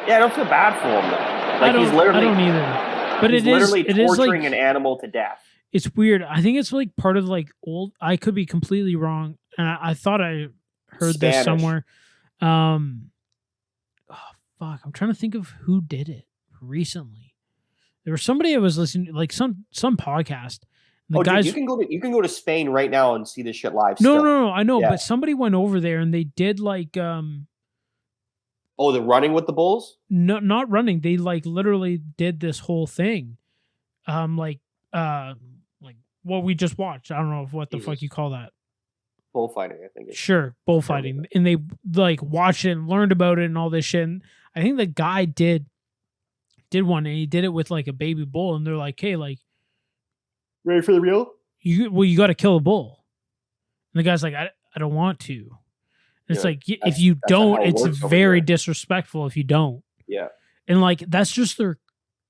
Speaker 1: Yeah, I don't feel bad for him though. Like he's literally.
Speaker 2: I don't either. But it is
Speaker 1: torturing
Speaker 2: like,
Speaker 1: an animal to death.
Speaker 2: It's weird. I think it's like part of like old. I could be completely wrong, and I thought I heard this somewhere. Oh fuck! I'm trying to think of who did it recently. There was somebody I was listening to, like some podcast. The guys,
Speaker 1: dude, you can go to Spain right now and see this shit live.
Speaker 2: No, I know, but somebody went over there and they did like
Speaker 1: Oh, the running with the bulls?
Speaker 2: No, not running. They like literally did this whole thing, like what we just watched. I don't know what the fuck you call that.
Speaker 1: Bullfighting, I think.
Speaker 2: Sure, bullfighting, and they like watched it and learned about it and all this shit. And I think the guy did one, and he did it with like a baby bull, and they're like, "Hey, like,
Speaker 1: ready for the real?
Speaker 2: You got to kill a bull." And the guy's like, "I don't want to." And it's like if you don't, it's very disrespectful if you don't.
Speaker 1: Yeah,
Speaker 2: and like that's just their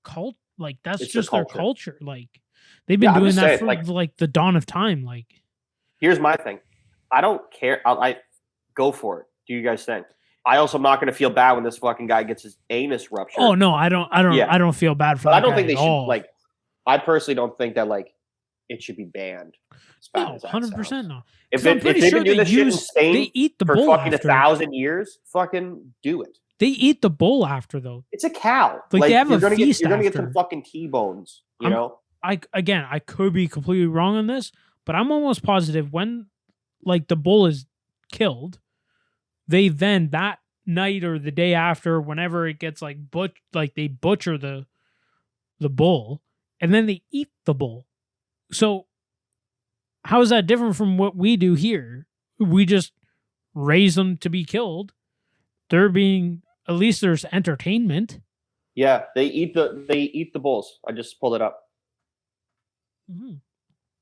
Speaker 2: cult. Like that's just their culture. Like they've been doing that for like the dawn of time. Like,
Speaker 1: here's my thing. I don't care. I go for it. Do you guys think? I also am not going to feel bad when this fucking guy gets his anus ruptured.
Speaker 2: Oh no, I don't feel bad for that.
Speaker 1: I don't think they
Speaker 2: should
Speaker 1: like. I personally don't think that like it should be banned.
Speaker 2: No, 100% not.
Speaker 1: If they've been doing this shit in Spain
Speaker 2: they eat the
Speaker 1: for
Speaker 2: bull
Speaker 1: fucking
Speaker 2: after.
Speaker 1: 1,000 years, fucking do it.
Speaker 2: They eat the bull after though.
Speaker 1: It's a cow.
Speaker 2: Like they have a feast.
Speaker 1: You're gonna get some fucking T-bones. You know.
Speaker 2: I could be completely wrong on this, but I'm almost positive when like the bull is killed, they then that night or the day after, whenever it gets like they butcher the bull and then they eat the bull. So how is that different from what we do here? We just raise them to be killed. They're being, at least there's entertainment.
Speaker 1: Yeah, they eat the bulls. I just pulled it up.
Speaker 2: Mm-hmm.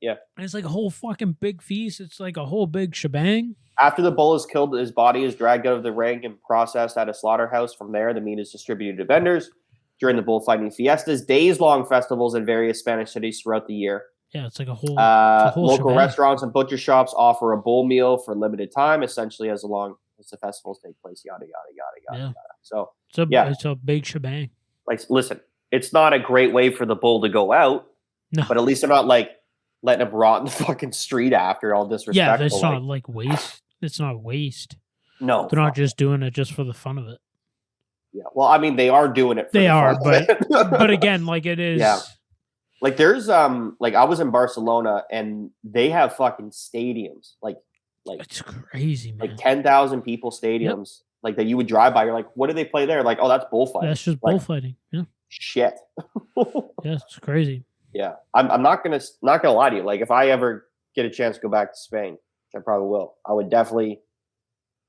Speaker 1: Yeah.
Speaker 2: And it's like a whole fucking big feast. It's like a whole big shebang.
Speaker 1: After the bull is killed, his body is dragged out of the ring and processed at a slaughterhouse. From there, the meat is distributed to vendors during the bullfighting fiestas, days-long festivals in various Spanish cities throughout the year.
Speaker 2: Yeah, it's like a whole
Speaker 1: local
Speaker 2: shebang.
Speaker 1: Restaurants and butcher shops offer a bull meal for a limited time, essentially as long as the festivals take place. Yada yada yada yada. So
Speaker 2: it's a big shebang.
Speaker 1: Like, listen, it's not a great way for the bull to go out, but at least they're not like letting him rot in the fucking street after, all disrespectful.
Speaker 2: Yeah, it's not like waste. It's not waste.
Speaker 1: No,
Speaker 2: they're not just doing it just for the fun of it.
Speaker 1: Yeah, well, I mean, they are doing it.
Speaker 2: But again, like it is.
Speaker 1: Yeah. Like there's like I was in Barcelona and they have fucking stadiums like
Speaker 2: it's crazy, man.
Speaker 1: Like 10,000 people stadiums like that you would drive by. You're like, what do they play there? Like, oh, that's bullfighting.
Speaker 2: That's just bullfighting. Yeah.
Speaker 1: Shit.
Speaker 2: Yeah, it's crazy.
Speaker 1: Yeah, I'm not gonna lie to you. Like if I ever get a chance to go back to Spain, which I probably will, I would definitely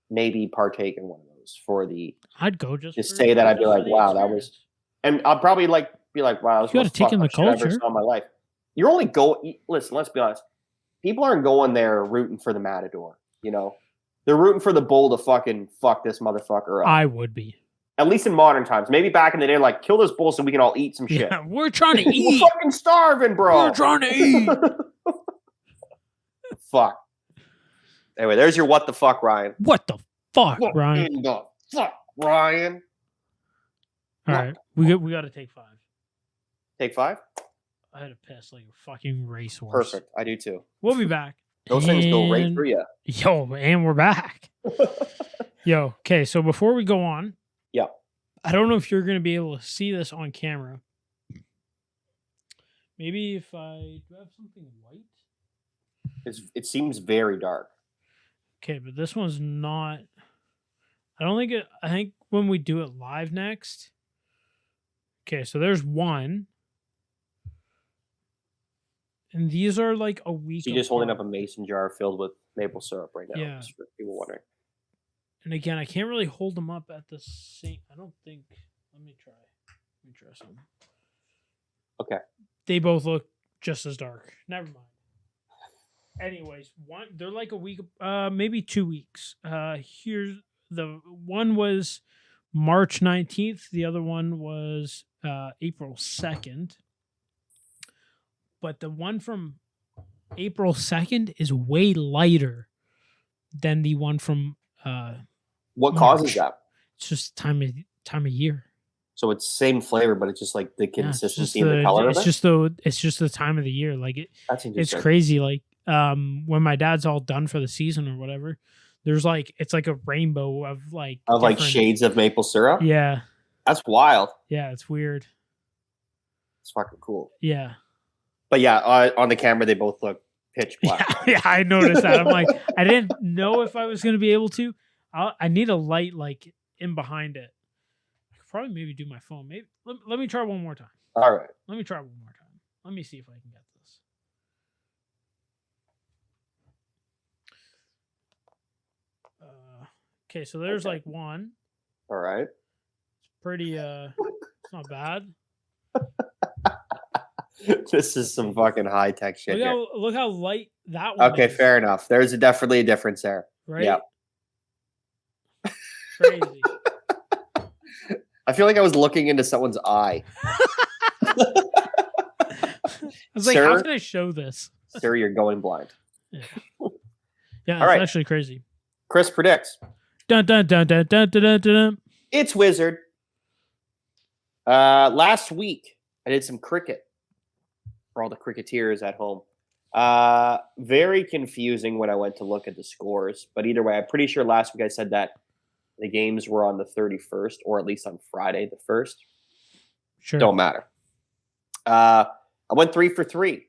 Speaker 1: maybe partake in one of those for the.
Speaker 2: I'd go just
Speaker 1: say that I'd be like, wow, that was, and I'll probably be like, wow,
Speaker 2: you got to take in the culture.
Speaker 1: I've ever saw in my life. You're only listen, let's be honest. People aren't going there rooting for the matador. You know, they're rooting for the bull to fucking fuck this motherfucker up.
Speaker 2: I would be. At
Speaker 1: least in modern times. Maybe back in the day, like, kill this bull so we can all eat some shit.
Speaker 2: Yeah, we're trying to eat.
Speaker 1: We're fucking starving, bro.
Speaker 2: We're trying to eat.
Speaker 1: Fuck. Anyway, there's your what the fuck, Ryan.
Speaker 2: What the fuck, Ryan?
Speaker 1: In the fuck, Ryan.
Speaker 2: All right, we got to take 5.
Speaker 1: Take 5?
Speaker 2: I had to piss like a fucking racehorse.
Speaker 1: Perfect. I do too.
Speaker 2: We'll be back.
Speaker 1: Those things go right through you.
Speaker 2: Yo, and we're back. Yo, okay, so before we go on,
Speaker 1: Yeah.
Speaker 2: I don't know if you're going to be able to see this on camera. Maybe if I do I have something white.
Speaker 1: It seems very dark.
Speaker 2: Okay, but this one's not. I don't think it. I think when we do it live next. Okay, so there's one. And these are like a week.
Speaker 1: So you're just holding up a mason jar filled with maple syrup right now.
Speaker 2: Yeah.
Speaker 1: Just for people wondering.
Speaker 2: And again, I can't really hold them up at the same. I don't think. Let me try some.
Speaker 1: Okay.
Speaker 2: They both look just as dark. Never mind. Anyways, they're like a week, maybe 2 weeks. Here's the one was March 19th. The other one was April 2nd. But the one from April 2nd is way lighter than the one from
Speaker 1: What
Speaker 2: March.
Speaker 1: causes that?
Speaker 2: It's just time of year.
Speaker 1: So it's same flavor, but it's just like the consistency and the
Speaker 2: the
Speaker 1: color of it?
Speaker 2: It's just the time of the year. Like
Speaker 1: That's interesting.
Speaker 2: it's crazy. Like when my dad's all done for the season or whatever, there's like it's like a rainbow of like
Speaker 1: shades of maple syrup?
Speaker 2: Yeah.
Speaker 1: That's wild.
Speaker 2: Yeah, it's weird.
Speaker 1: It's fucking cool.
Speaker 2: Yeah.
Speaker 1: But yeah, on the camera they both look pitch black.
Speaker 2: Yeah, I noticed that. I'm like, I didn't know if I was going to be able to. I need a light like in behind it. I could probably maybe do my phone. Maybe let me try one more time.
Speaker 1: All right.
Speaker 2: Let me try one more time. Let me see if I can get this. Okay, so there's like one.
Speaker 1: All right.
Speaker 2: It's pretty. It's not bad.
Speaker 1: This is some fucking high tech shit.
Speaker 2: Look how light that one.
Speaker 1: Okay,
Speaker 2: is.
Speaker 1: fair enough. There's definitely a difference there.
Speaker 2: Right.
Speaker 1: Yeah.
Speaker 2: Crazy.
Speaker 1: I feel like I was looking into someone's eye.
Speaker 2: I was like,
Speaker 1: Sir?
Speaker 2: how can I show this?
Speaker 1: Sir, you're going blind.
Speaker 2: Yeah, it's
Speaker 1: All right.
Speaker 2: actually crazy.
Speaker 1: Chris predicts.
Speaker 2: Dun dun dun dun dun dun dun dun.
Speaker 1: It's Wizard. Last week, I did some cricket for all the cricketers at home. Very confusing when I went to look at the scores. But either way, I'm pretty sure last week I said that the games were on the 31st, or at least on Friday the 1st.
Speaker 2: Sure.
Speaker 1: Don't matter. I went 3 for 3.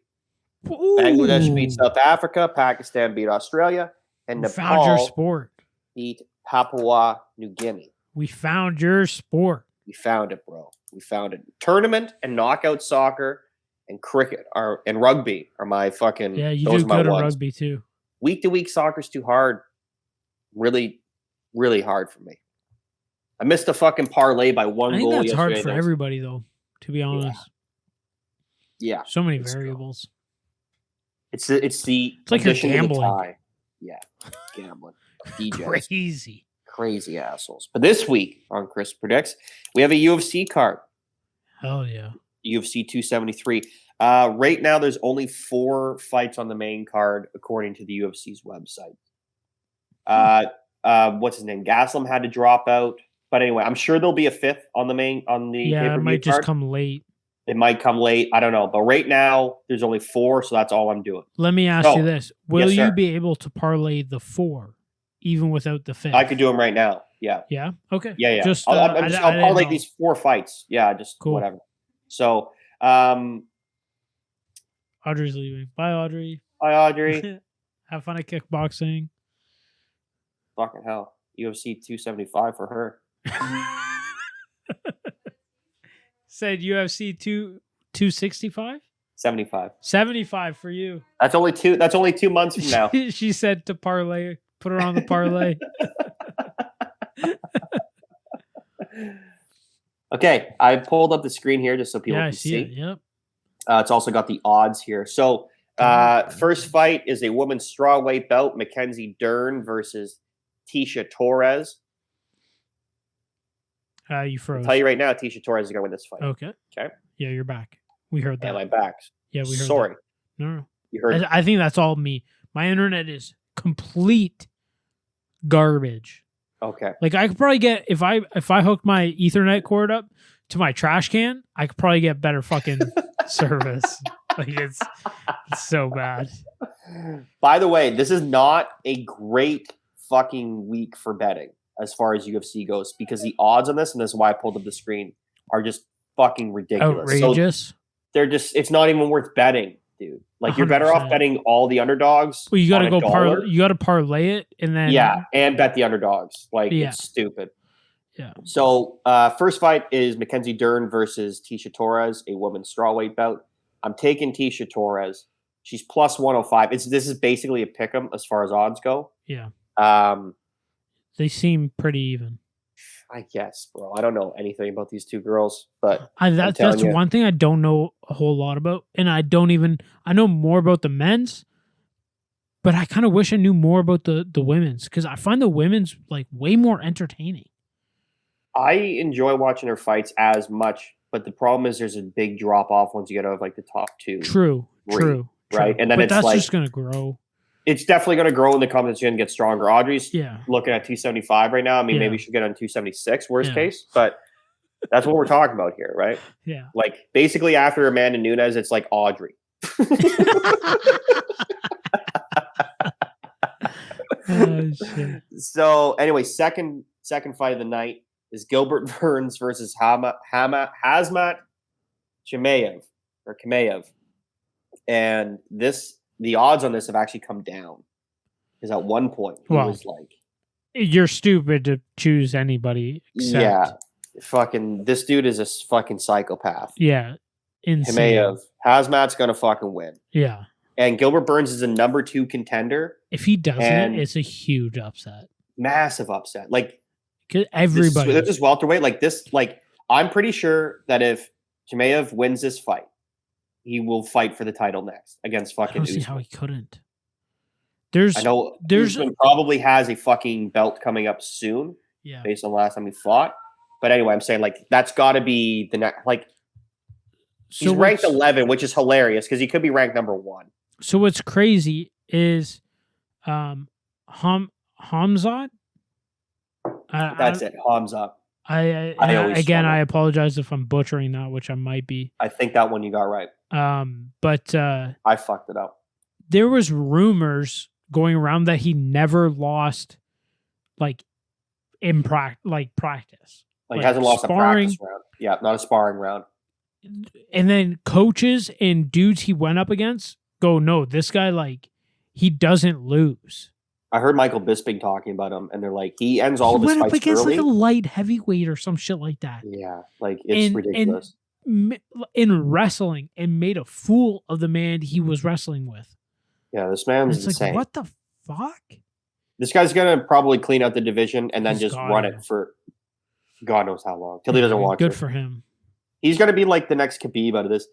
Speaker 2: Ooh.
Speaker 1: Bangladesh beat South Africa. Pakistan beat Australia. And
Speaker 2: We found your
Speaker 1: Nepal
Speaker 2: sport.
Speaker 1: beat Papua New Guinea.
Speaker 2: We found your sport.
Speaker 1: We found it, bro. We found it. Tournament and knockout soccer and cricket and rugby are my fucking.
Speaker 2: Yeah, you
Speaker 1: those
Speaker 2: do
Speaker 1: are my
Speaker 2: good at
Speaker 1: ones.
Speaker 2: rugby too.
Speaker 1: Week to week soccer's too hard. Really, really hard for me. I missed a fucking parlay by one
Speaker 2: I think
Speaker 1: goal
Speaker 2: that's hard
Speaker 1: yesterday.
Speaker 2: for everybody though, to be honest.
Speaker 1: Yeah.
Speaker 2: So many
Speaker 1: It's
Speaker 2: variables.
Speaker 1: It's the
Speaker 2: like you're
Speaker 1: addition to the
Speaker 2: gambling.
Speaker 1: tie. Yeah, gambling. DJs. Crazy assholes. But this week on Chris Predicts, we have a UFC card.
Speaker 2: Hell yeah.
Speaker 1: UFC 273. Right now, there's only 4 fights on the main card, according to the UFC's website. What's his name? Gaslam had to drop out. But anyway, I'm sure there'll be a 5th on the
Speaker 2: Yeah,
Speaker 1: pay-per-view
Speaker 2: it might just
Speaker 1: card.
Speaker 2: come late.
Speaker 1: It might come late. I don't know. But right now, there's only 4, so that's all I'm doing.
Speaker 2: Let me ask you this. Will
Speaker 1: Yes,
Speaker 2: you
Speaker 1: sir.
Speaker 2: be able to parlay the 4 even without the 5th?
Speaker 1: I could do them right now. Yeah.
Speaker 2: Yeah? Okay.
Speaker 1: Yeah.
Speaker 2: Just,
Speaker 1: I'll
Speaker 2: I didn't
Speaker 1: parlay
Speaker 2: know.
Speaker 1: these 4 fights. Yeah, just
Speaker 2: Cool.
Speaker 1: whatever. So,
Speaker 2: Audrey's leaving. Bye, Audrey.
Speaker 1: hi, Audrey.
Speaker 2: Have fun at kickboxing.
Speaker 1: Fucking hell. UFC 275 for her.
Speaker 2: Said UFC 265?
Speaker 1: 75.
Speaker 2: 75 for you.
Speaker 1: That's only 2 months from now.
Speaker 2: She said to parlay. Put her on the parlay.
Speaker 1: Okay, I pulled up the screen here just so people
Speaker 2: Yeah, I
Speaker 1: can
Speaker 2: see
Speaker 1: see.
Speaker 2: it. Yep.
Speaker 1: It's also got the odds here. So, first fight is a women's strawweight bout: Mackenzie Dern versus Tisha Torres.
Speaker 2: You
Speaker 1: I'll
Speaker 2: froze.
Speaker 1: tell you right now, Tisha Torres is going to win this fight.
Speaker 2: Okay.
Speaker 1: Okay.
Speaker 2: Yeah, you're back. We heard that.
Speaker 1: And my back's.
Speaker 2: Yeah, we heard
Speaker 1: Sorry,
Speaker 2: that. No.
Speaker 1: you heard.
Speaker 2: I think that's all me. My internet is complete garbage.
Speaker 1: Okay.
Speaker 2: Like I could probably get if I hooked my Ethernet cord up to my trash can, I could probably get better fucking service. Like it's so bad.
Speaker 1: By the way, this is not a great fucking week for betting as far as UFC goes because the odds on this, and this is why I pulled up the screen, are just fucking ridiculous.
Speaker 2: Outrageous.
Speaker 1: So it's not even worth betting, dude. Like you're better off
Speaker 2: 100%.
Speaker 1: betting all the underdogs.
Speaker 2: Well, you got to
Speaker 1: on a
Speaker 2: go
Speaker 1: dollar.
Speaker 2: you got to parlay it and then
Speaker 1: and bet the underdogs. Like
Speaker 2: Yeah.
Speaker 1: it's stupid.
Speaker 2: Yeah.
Speaker 1: So first fight is Mackenzie Dern versus Tisha Torres, a women's strawweight bout. I'm taking Tisha Torres. She's plus 105. This is basically a pick'em as far as odds go.
Speaker 2: Yeah.
Speaker 1: Um,
Speaker 2: They seem pretty even.
Speaker 1: I guess, bro. I don't know anything about these two girls, but
Speaker 2: That's
Speaker 1: you.
Speaker 2: one thing I don't know a whole lot about, and I know more about the men's, but I kind of wish I knew more about the women's because I find the women's like way more entertaining.
Speaker 1: I enjoy watching her fights as much, but the problem is there's a big drop off once you get out of like the top two.
Speaker 2: True.
Speaker 1: Right, and then
Speaker 2: but
Speaker 1: it's
Speaker 2: that's
Speaker 1: like
Speaker 2: just gonna grow.
Speaker 1: It's definitely going to grow in the competition and get stronger. Audrey's looking at 275 right now. I mean, maybe she get on 276 worst case, but that's what we're talking about here, right?
Speaker 2: Yeah.
Speaker 1: Like basically after Amanda Nunes, it's like Audrey.
Speaker 2: Oh, shit.
Speaker 1: So anyway, second fight of the night is Gilbert Burns versus Hazmat Chimaev. And the odds on this have actually come down. Because at one point, it was like...
Speaker 2: You're stupid to choose anybody except...
Speaker 1: Yeah. Fucking... This dude is a fucking psychopath.
Speaker 2: Yeah. Insane.
Speaker 1: Chimaev. Hazmat's going to fucking win.
Speaker 2: Yeah.
Speaker 1: And Gilbert Burns is a number 2 contender.
Speaker 2: If he doesn't, it's a huge upset.
Speaker 1: Massive upset. Like...
Speaker 2: Everybody...
Speaker 1: This is welterweight. Like this... Like, I'm pretty sure that if Chimaev wins this fight, he will fight for the title next against fucking.
Speaker 2: I don't see
Speaker 1: Usman.
Speaker 2: how he couldn't.
Speaker 1: I know Usman probably has a fucking belt coming up soon.
Speaker 2: Yeah.
Speaker 1: Based on the last time he fought. But anyway, I'm saying like that's got to be the next. Like he's ranked 11, which is hilarious because he could be ranked number 1.
Speaker 2: So what's crazy is, Hamzat.
Speaker 1: That's it. Hamzat.
Speaker 2: I apologize if I'm butchering that, which I might be.
Speaker 1: I think that one you got right.
Speaker 2: But
Speaker 1: I fucked it up.
Speaker 2: There was rumors going around that he never lost, like in practice.
Speaker 1: Like he hasn't lost
Speaker 2: sparring,
Speaker 1: a practice round. Yeah, not a sparring round.
Speaker 2: And then coaches and dudes he went up against go, no, this guy he doesn't lose.
Speaker 1: I heard Michael Bisping talking about him, and they're like, he ends all of his fights early.
Speaker 2: He went up against like a light heavyweight or some shit like that.
Speaker 1: Yeah, like it's ridiculous.
Speaker 2: In wrestling, and made a fool of the man he was wrestling with.
Speaker 1: Yeah, this man's insane.
Speaker 2: Like, what the fuck?
Speaker 1: This guy's gonna probably clean out the division and then just run it for God knows how long till he doesn't want to.
Speaker 2: Good for him.
Speaker 1: He's gonna be like the next Khabib out of this.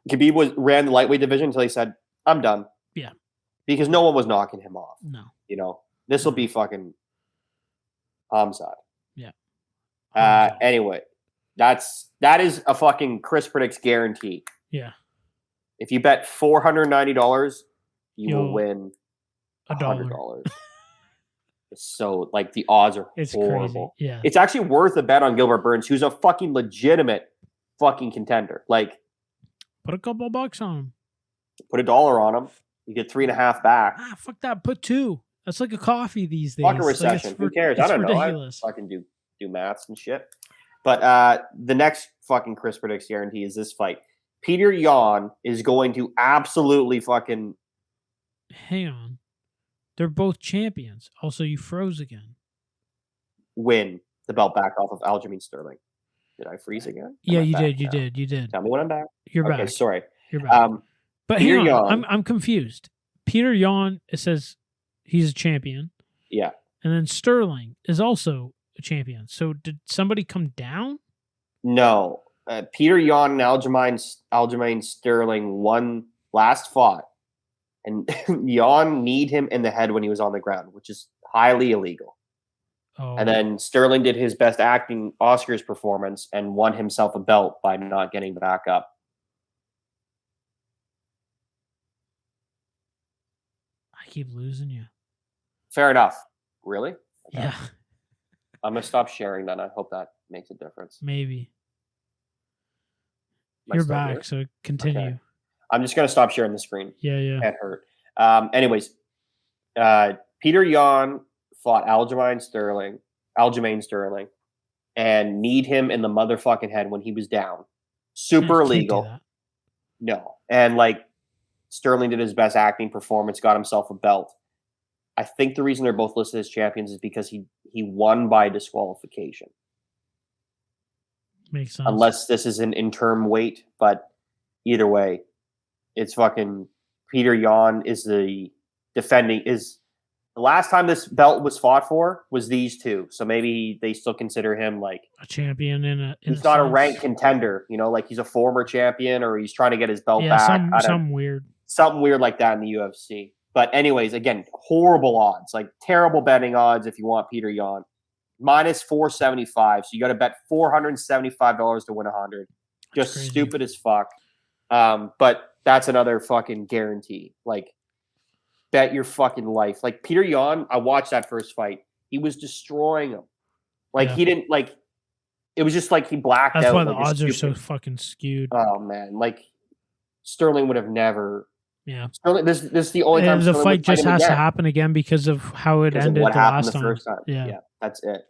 Speaker 1: Khabib ran the lightweight division until he said, "I'm done."
Speaker 2: Yeah,
Speaker 1: because no one was knocking him off.
Speaker 2: No,
Speaker 1: this will be fucking Hamzat.
Speaker 2: Yeah.
Speaker 1: Anyway, that is a fucking Chris Predicts guarantee.
Speaker 2: Yeah.
Speaker 1: If you bet $490, you will win $100. So like the odds are horrible.
Speaker 2: Crazy. Yeah.
Speaker 1: It's actually worth a bet on Gilbert Burns, who's a fucking legitimate fucking contender. Like,
Speaker 2: put a couple bucks on him.
Speaker 1: Put $1 on him. You get 3.5 back.
Speaker 2: Fuck that. Put 2. That's like a coffee these days.
Speaker 1: Fuck a recession. Who cares? I don't
Speaker 2: ridiculous.
Speaker 1: know. I fucking do maths and shit. But the next fucking Chris Predicts guarantee is this fight. Peter Yan is going to absolutely fucking...
Speaker 2: Hang on. They're both champions. Also, you froze again.
Speaker 1: Win the belt back off of Aljamain Sterling. Did I freeze again?
Speaker 2: Yeah, you did. You did. You did.
Speaker 1: Tell me when I'm back.
Speaker 2: You're back.
Speaker 1: Okay, sorry.
Speaker 2: You're back. But
Speaker 1: Peter
Speaker 2: hang on.
Speaker 1: Yan,
Speaker 2: I'm confused. Peter Yan, it says he's a champion.
Speaker 1: Yeah.
Speaker 2: And then Sterling is also a champion. So did somebody come down?
Speaker 1: No. Peter Yan and Aljamain Sterling won last fought. And Yan kneed him in the head when he was on the ground, which is highly illegal.
Speaker 2: Oh.
Speaker 1: And then Sterling did his best acting Oscars performance and won himself a belt by not getting back up.
Speaker 2: I keep losing you.
Speaker 1: Fair enough. Really? Okay.
Speaker 2: Yeah.
Speaker 1: I'm going to stop sharing that. I hope that makes a difference.
Speaker 2: Maybe.
Speaker 1: I
Speaker 2: You're
Speaker 1: still
Speaker 2: back,
Speaker 1: here?
Speaker 2: so continue.
Speaker 1: Okay. I'm just gonna stop sharing the screen.
Speaker 2: Yeah.
Speaker 1: Can't hurt. Anyways, Peter Yan fought Aljamain Sterling, and kneed him in the motherfucking head when he was down. Super
Speaker 2: Can't do
Speaker 1: illegal.
Speaker 2: that.
Speaker 1: No. And like Sterling did his best acting performance, got himself a belt. I think the reason they're both listed as champions is because he won by disqualification.
Speaker 2: Makes sense.
Speaker 1: Unless this is an interim weight, but either way, it's fucking Peter Yan is the last time this belt was fought for was these two. So maybe they still consider him like
Speaker 2: a champion
Speaker 1: he's not a ranked contender, like he's a former champion or he's trying to get his belt back.
Speaker 2: Something weird.
Speaker 1: Something weird like that in the UFC. But anyways, again, horrible odds, like terrible betting odds if you want Peter Yan. Minus 475. So you got to bet $475 to win 100. Just
Speaker 2: crazy.
Speaker 1: Stupid as fuck. But that's another fucking guarantee. Like, bet your fucking life. Like Peter Yan, I watched that first fight. He was destroying him. Like he didn't like. It was just like he blacked out.
Speaker 2: That's why the
Speaker 1: like,
Speaker 2: odds are so fucking skewed.
Speaker 1: Oh man, like Sterling would have never.
Speaker 2: Yeah,
Speaker 1: Sterling, this is the only time
Speaker 2: the fight just has to happen again because of how it ended the last time.
Speaker 1: First time.
Speaker 2: Yeah,
Speaker 1: that's it.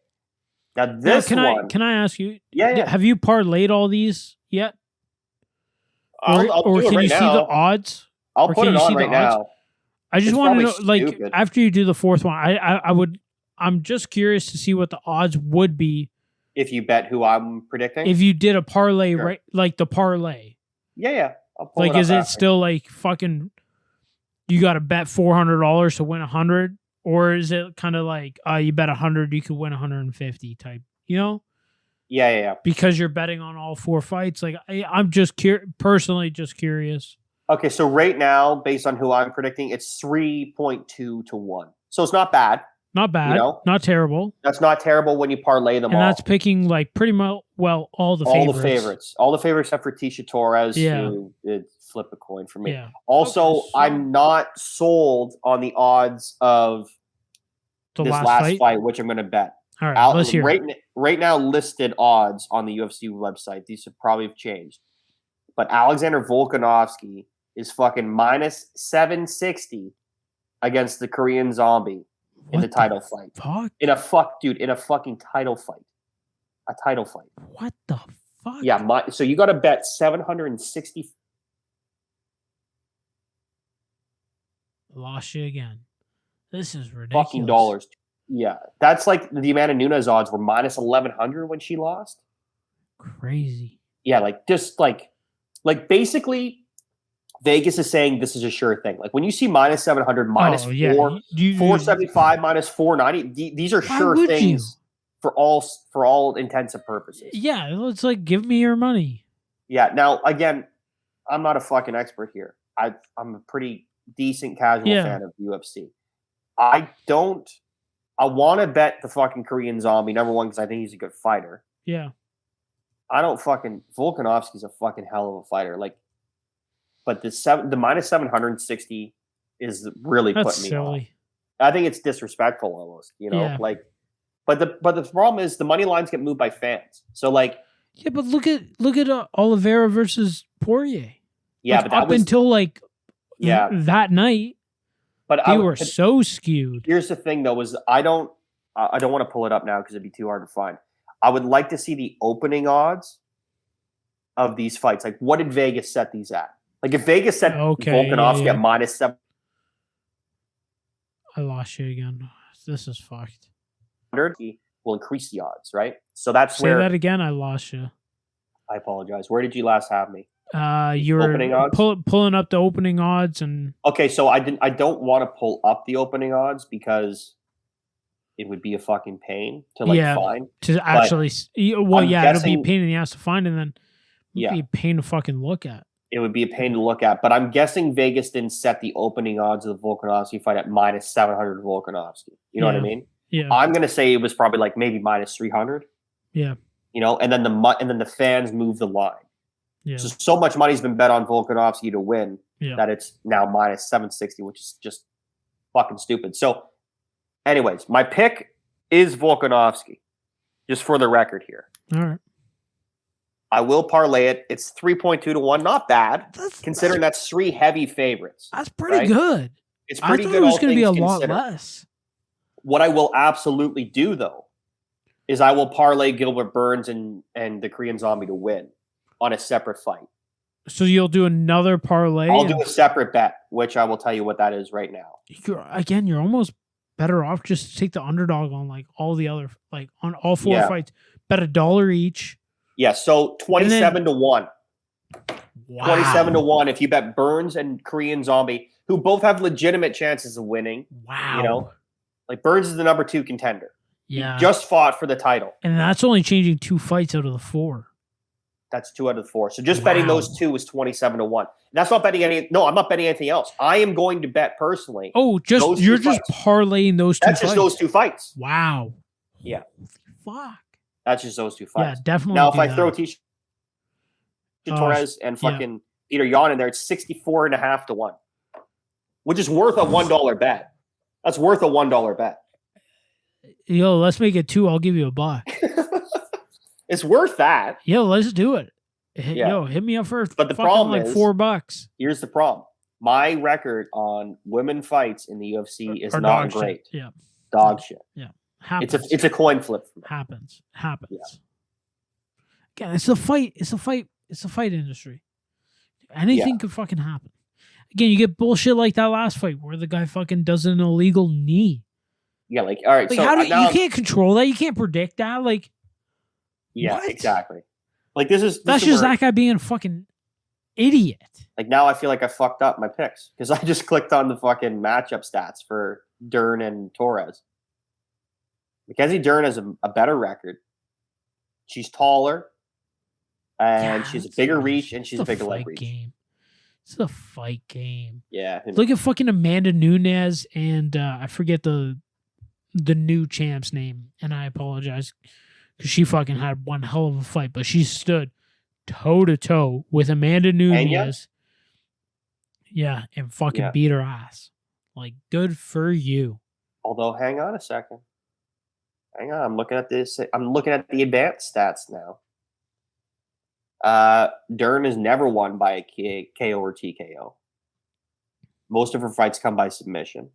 Speaker 1: Now this one,
Speaker 2: can I ask you?
Speaker 1: Yeah.
Speaker 2: Have you parlayed all these yet?
Speaker 1: I'll
Speaker 2: or
Speaker 1: do it
Speaker 2: can
Speaker 1: right
Speaker 2: you
Speaker 1: now.
Speaker 2: see the odds?
Speaker 1: I'll put it on right now.
Speaker 2: I just want to know, like,
Speaker 1: stupid.
Speaker 2: after you do the fourth one, I'm just curious to see what the odds would be
Speaker 1: if you bet who I'm predicting.
Speaker 2: If you did a parlay, right? Like the parlay.
Speaker 1: Yeah. I'll pull
Speaker 2: like, is it still like fucking? You got to bet $400 to win 100, or is it kind of like you bet 100, you could win 150 type?
Speaker 1: Yeah.
Speaker 2: Because you're betting on all four fights. Like I'm just personally just curious.
Speaker 1: Okay, so right now, based on who I'm predicting, it's 3.2 to 1. So it's not bad.
Speaker 2: Not bad. Not terrible.
Speaker 1: That's not terrible when you parlay them all.
Speaker 2: And that's picking like pretty much all the favorites.
Speaker 1: All the favorites except for Tisha Torres, who flip a coin for me. Yeah. Also, I'm not sold on the odds of this last fight, which I'm going to bet.
Speaker 2: All right, let's hear
Speaker 1: right now, listed odds on the UFC website. These have probably changed. But Alexander Volkanovski is fucking minus 760 against the Korean Zombie in the title fight.
Speaker 2: Fuck?
Speaker 1: In a fucking title fight. A title fight.
Speaker 2: What the fuck?
Speaker 1: Yeah, so you got to bet 760.
Speaker 2: Lost you again. This is ridiculous.
Speaker 1: Fucking dollars. Yeah, that's like the Amanda Nunes odds were minus 1,100 when she lost.
Speaker 2: Crazy.
Speaker 1: Yeah, like just like basically Vegas is saying this is a sure thing. Like when you see minus 700, minus 475, minus 490, these are sure things for all intents and purposes.
Speaker 2: Yeah, it's like give me your money.
Speaker 1: Yeah. Now again, I'm not a fucking expert here. I'm a pretty decent casual fan of UFC. I want to bet the fucking Korean Zombie, number one, because I think he's a good fighter.
Speaker 2: Yeah.
Speaker 1: Volkanovski's a fucking hell of a fighter. Like, but the minus 760 is really putting me off. I think it's disrespectful almost, like, but the problem is the money lines get moved by fans. So like,
Speaker 2: yeah, but look at Oliveira versus Poirier.
Speaker 1: Yeah,
Speaker 2: like, but until like, that night. But they were so skewed.
Speaker 1: Here's the thing, though, is I don't want to pull it up now because it'd be too hard to find. I would like to see the opening odds of these fights. Like, what did Vegas set these at? Like, if Vegas set Volkanovski at minus 7,
Speaker 2: I lost you again. This is fucked.
Speaker 1: Will increase the odds, right? So that's
Speaker 2: Say that again. I lost you.
Speaker 1: I apologize. Where did you last have me?
Speaker 2: You were pulling up the opening odds and
Speaker 1: okay, so I don't want to pull up the opening odds because it would be a fucking pain to find.
Speaker 2: To actually, it'll be a pain in the ass to find, and then it'd be a pain to fucking look at.
Speaker 1: It would be a pain to look at, but I'm guessing Vegas didn't set the opening odds of the Volkanovski fight at minus 700 Volkanovski. You know what I mean?
Speaker 2: Yeah.
Speaker 1: I'm gonna say it was probably like maybe minus 300.
Speaker 2: Yeah.
Speaker 1: And then the fans move the line.
Speaker 2: Yeah.
Speaker 1: So much money's been bet on Volkanovski to win that it's now minus 760, which is just fucking stupid. So, anyways, my pick is Volkanovski, just for the record here.
Speaker 2: All right.
Speaker 1: I will parlay it. It's 3.2 to 1. Not bad, considering that's 3 heavy favorites.
Speaker 2: That's pretty
Speaker 1: right?
Speaker 2: good.
Speaker 1: It's pretty
Speaker 2: I thought
Speaker 1: good.
Speaker 2: it was
Speaker 1: all
Speaker 2: going to be a
Speaker 1: things
Speaker 2: lot
Speaker 1: considered.
Speaker 2: less.
Speaker 1: What I will absolutely do, though, is I will parlay Gilbert Burns and the Korean Zombie to win on a separate fight.
Speaker 2: So you'll do another parlay?
Speaker 1: I'll do a separate bet, which I will tell you what that is right now.
Speaker 2: You're almost better off just to take the underdog on like all the other, like on all 4 fights. Bet $1 each.
Speaker 1: Yeah, so 27 to 1.
Speaker 2: Wow.
Speaker 1: 27 to 1 if you bet Burns and Korean Zombie, who both have legitimate chances of winning.
Speaker 2: Wow.
Speaker 1: You know, like Burns is the number 2 contender.
Speaker 2: Yeah.
Speaker 1: He just fought for the title.
Speaker 2: And that's only changing 2 fights out of the 4.
Speaker 1: That's 2 out of the 4. So just betting those 2 is 27 to 1. And that's not betting any. No, I'm not betting anything else. I am going to bet personally.
Speaker 2: Oh, you're just parlaying those 2
Speaker 1: That's
Speaker 2: fights.
Speaker 1: just those 2 fights.
Speaker 2: Wow.
Speaker 1: Yeah.
Speaker 2: Fuck.
Speaker 1: That's just those 2 fights.
Speaker 2: Yeah, definitely.
Speaker 1: Now, if I throw Tisha Torres and fucking Peter Yan in there, it's 64.5 to 1, which is worth a $1 bet. That's worth a $1 bet.
Speaker 2: Yo, let's make it 2. I'll give you $1.
Speaker 1: It's worth that.
Speaker 2: Yo, let's do it.
Speaker 1: Yeah.
Speaker 2: Yo, hit me up for
Speaker 1: but the problem
Speaker 2: like
Speaker 1: is,
Speaker 2: $4.
Speaker 1: Here's the problem. My record on women fights in the UFC is not great.
Speaker 2: Shit. Yeah.
Speaker 1: Dog shit.
Speaker 2: Yeah. Happens.
Speaker 1: It's a coin flip for me.
Speaker 2: Happens.
Speaker 1: Yeah.
Speaker 2: Again, it's a fight. It's a fight industry. Anything could fucking happen. Again, you get bullshit like that last fight where the guy fucking does an illegal knee.
Speaker 1: Yeah, like, all right.
Speaker 2: Like,
Speaker 1: so
Speaker 2: how do you can't control that? You can't predict that. Like,
Speaker 1: yeah,
Speaker 2: what?
Speaker 1: exactly. Like that's
Speaker 2: just that guy being a fucking idiot.
Speaker 1: Like now I feel like I fucked up my picks because I just clicked on the fucking matchup stats for Dern and Torres. Mackenzie Dern has a better record. She's taller, and she's a bigger reach, and she's a bigger leg reach.
Speaker 2: Game. It's a fight game.
Speaker 1: Yeah.
Speaker 2: Look at fucking Amanda Nunes and I forget the new champ's name, and I apologize because she fucking had one hell of a fight, but she stood toe to toe with Amanda Nunes. Yeah, and fucking beat her ass. Like, good for you.
Speaker 1: Although, hang on a second. Hang on, I'm looking at this. I'm looking at the advanced stats now. Dern has never won by a KO or TKO. Most of her fights come by submission.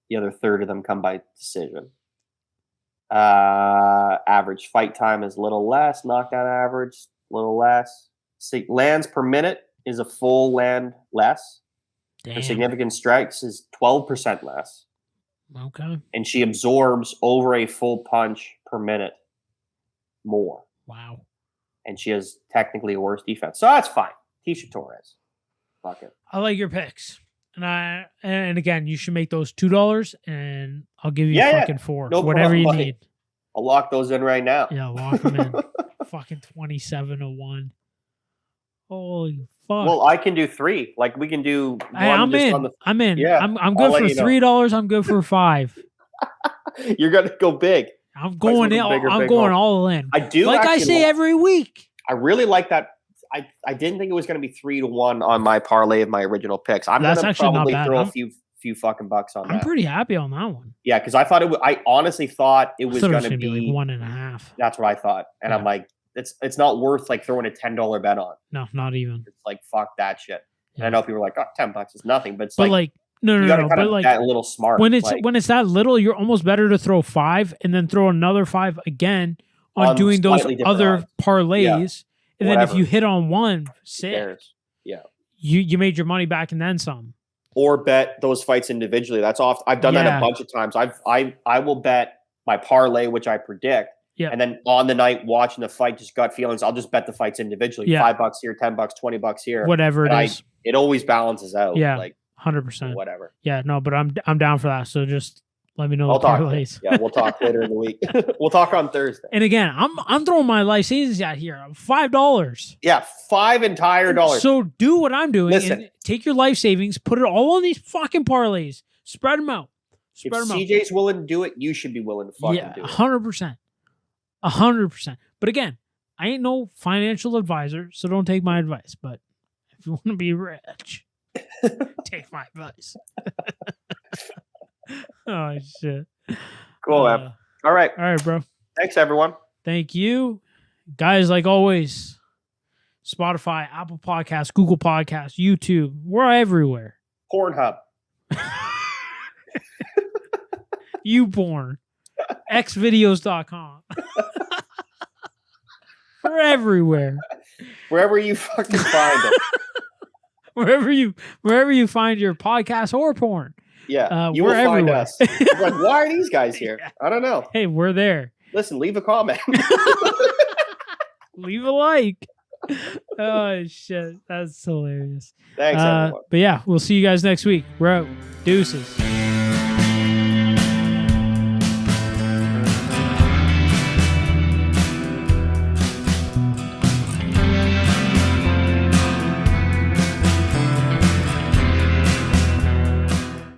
Speaker 1: The other third of them come by decision. Average fight time is a little less. Knockdown average, a little less. Lands per minute is a full land less.
Speaker 2: Damn.
Speaker 1: Her significant strikes is 12% less.
Speaker 2: Okay.
Speaker 1: And she absorbs over a full punch per minute more.
Speaker 2: Wow.
Speaker 1: And she has technically a worse defense. So that's fine. Tisha Torres. Fuck it.
Speaker 2: I like your picks. And again, you should make those $2 and I'll give you fucking 4.
Speaker 1: No
Speaker 2: whatever
Speaker 1: problem,
Speaker 2: you
Speaker 1: buddy.
Speaker 2: need.
Speaker 1: I'll lock those in right now.
Speaker 2: Yeah, lock them in. Fucking 27 to 1. Holy fuck.
Speaker 1: Well, I can do 3. Like we can do one.
Speaker 2: I'm in.
Speaker 1: Yeah,
Speaker 2: I'm good for $3. I'm good for 5.
Speaker 1: You're gonna go big.
Speaker 2: I'm going in. I'm going all in.
Speaker 1: I do.
Speaker 2: Like I say every week.
Speaker 1: I really like that. I didn't think it was going to be 3 to 1 on my parlay of my original picks. I'm going to probably throw a few fucking bucks on that.
Speaker 2: I'm pretty happy on that one.
Speaker 1: Yeah, because I thought I honestly thought it was going to be
Speaker 2: like 1.5.
Speaker 1: That's what I thought, and I'm like, it's not worth like throwing a $10 bet on.
Speaker 2: No, not even.
Speaker 1: It's like fuck that shit. And I know people are like, oh, $10 is nothing, but it's
Speaker 2: no.
Speaker 1: You gotta kind of that a little smart.
Speaker 2: When it's that little, you're almost better to throw 5 and then throw another 5 again on doing those other parlays. Yeah. And then if you hit on one, sick.
Speaker 1: Yeah.
Speaker 2: You made your money back and then some.
Speaker 1: Or bet those fights individually. That's off. I've done that a bunch of times. I will bet my parlay, which I predict.
Speaker 2: Yeah.
Speaker 1: And then on the night watching the fight, just gut feelings, I'll just bet the fights individually.
Speaker 2: Yeah.
Speaker 1: $5 here, $10, $20 here.
Speaker 2: Whatever it is.
Speaker 1: It always balances out.
Speaker 2: Yeah.
Speaker 1: Like
Speaker 2: 100%.
Speaker 1: Whatever.
Speaker 2: Yeah, no, but I'm down for that. So just let me know
Speaker 1: the
Speaker 2: parlays.
Speaker 1: Yeah, we'll talk later in the week. We'll talk on Thursday.
Speaker 2: And again, I'm throwing my life savings out here. $5.
Speaker 1: Yeah, $5 entire dollars.
Speaker 2: So do what I'm doing.
Speaker 1: Listen,
Speaker 2: and take your life savings, put it all on these fucking parlays. Spread them out.
Speaker 1: If CJ's willing to do it, you should be willing to fucking do it.
Speaker 2: 100%. 100%. But again, I ain't no financial advisor, so don't take my advice. But if you want to be rich, take my advice. Oh, shit.
Speaker 1: Cool, man. All right.
Speaker 2: All right, bro.
Speaker 1: Thanks, everyone.
Speaker 2: Thank you. Guys, like always, Spotify, Apple Podcasts, Google Podcasts, YouTube. We're everywhere.
Speaker 1: Pornhub.
Speaker 2: YouPorn. Xvideos.com. We're everywhere.
Speaker 1: Wherever you fucking find it.
Speaker 2: wherever you find your podcast or porn.
Speaker 1: Yeah, you will
Speaker 2: we're
Speaker 1: find
Speaker 2: everywhere.
Speaker 1: us. You're like, why are these guys here?
Speaker 2: Yeah.
Speaker 1: I don't know.
Speaker 2: Hey, we're there.
Speaker 1: Listen, leave a comment.
Speaker 2: Leave a like. Oh shit, that's hilarious.
Speaker 1: Thanks, everyone.
Speaker 2: But yeah, we'll see you guys next week. We're out. Deuces.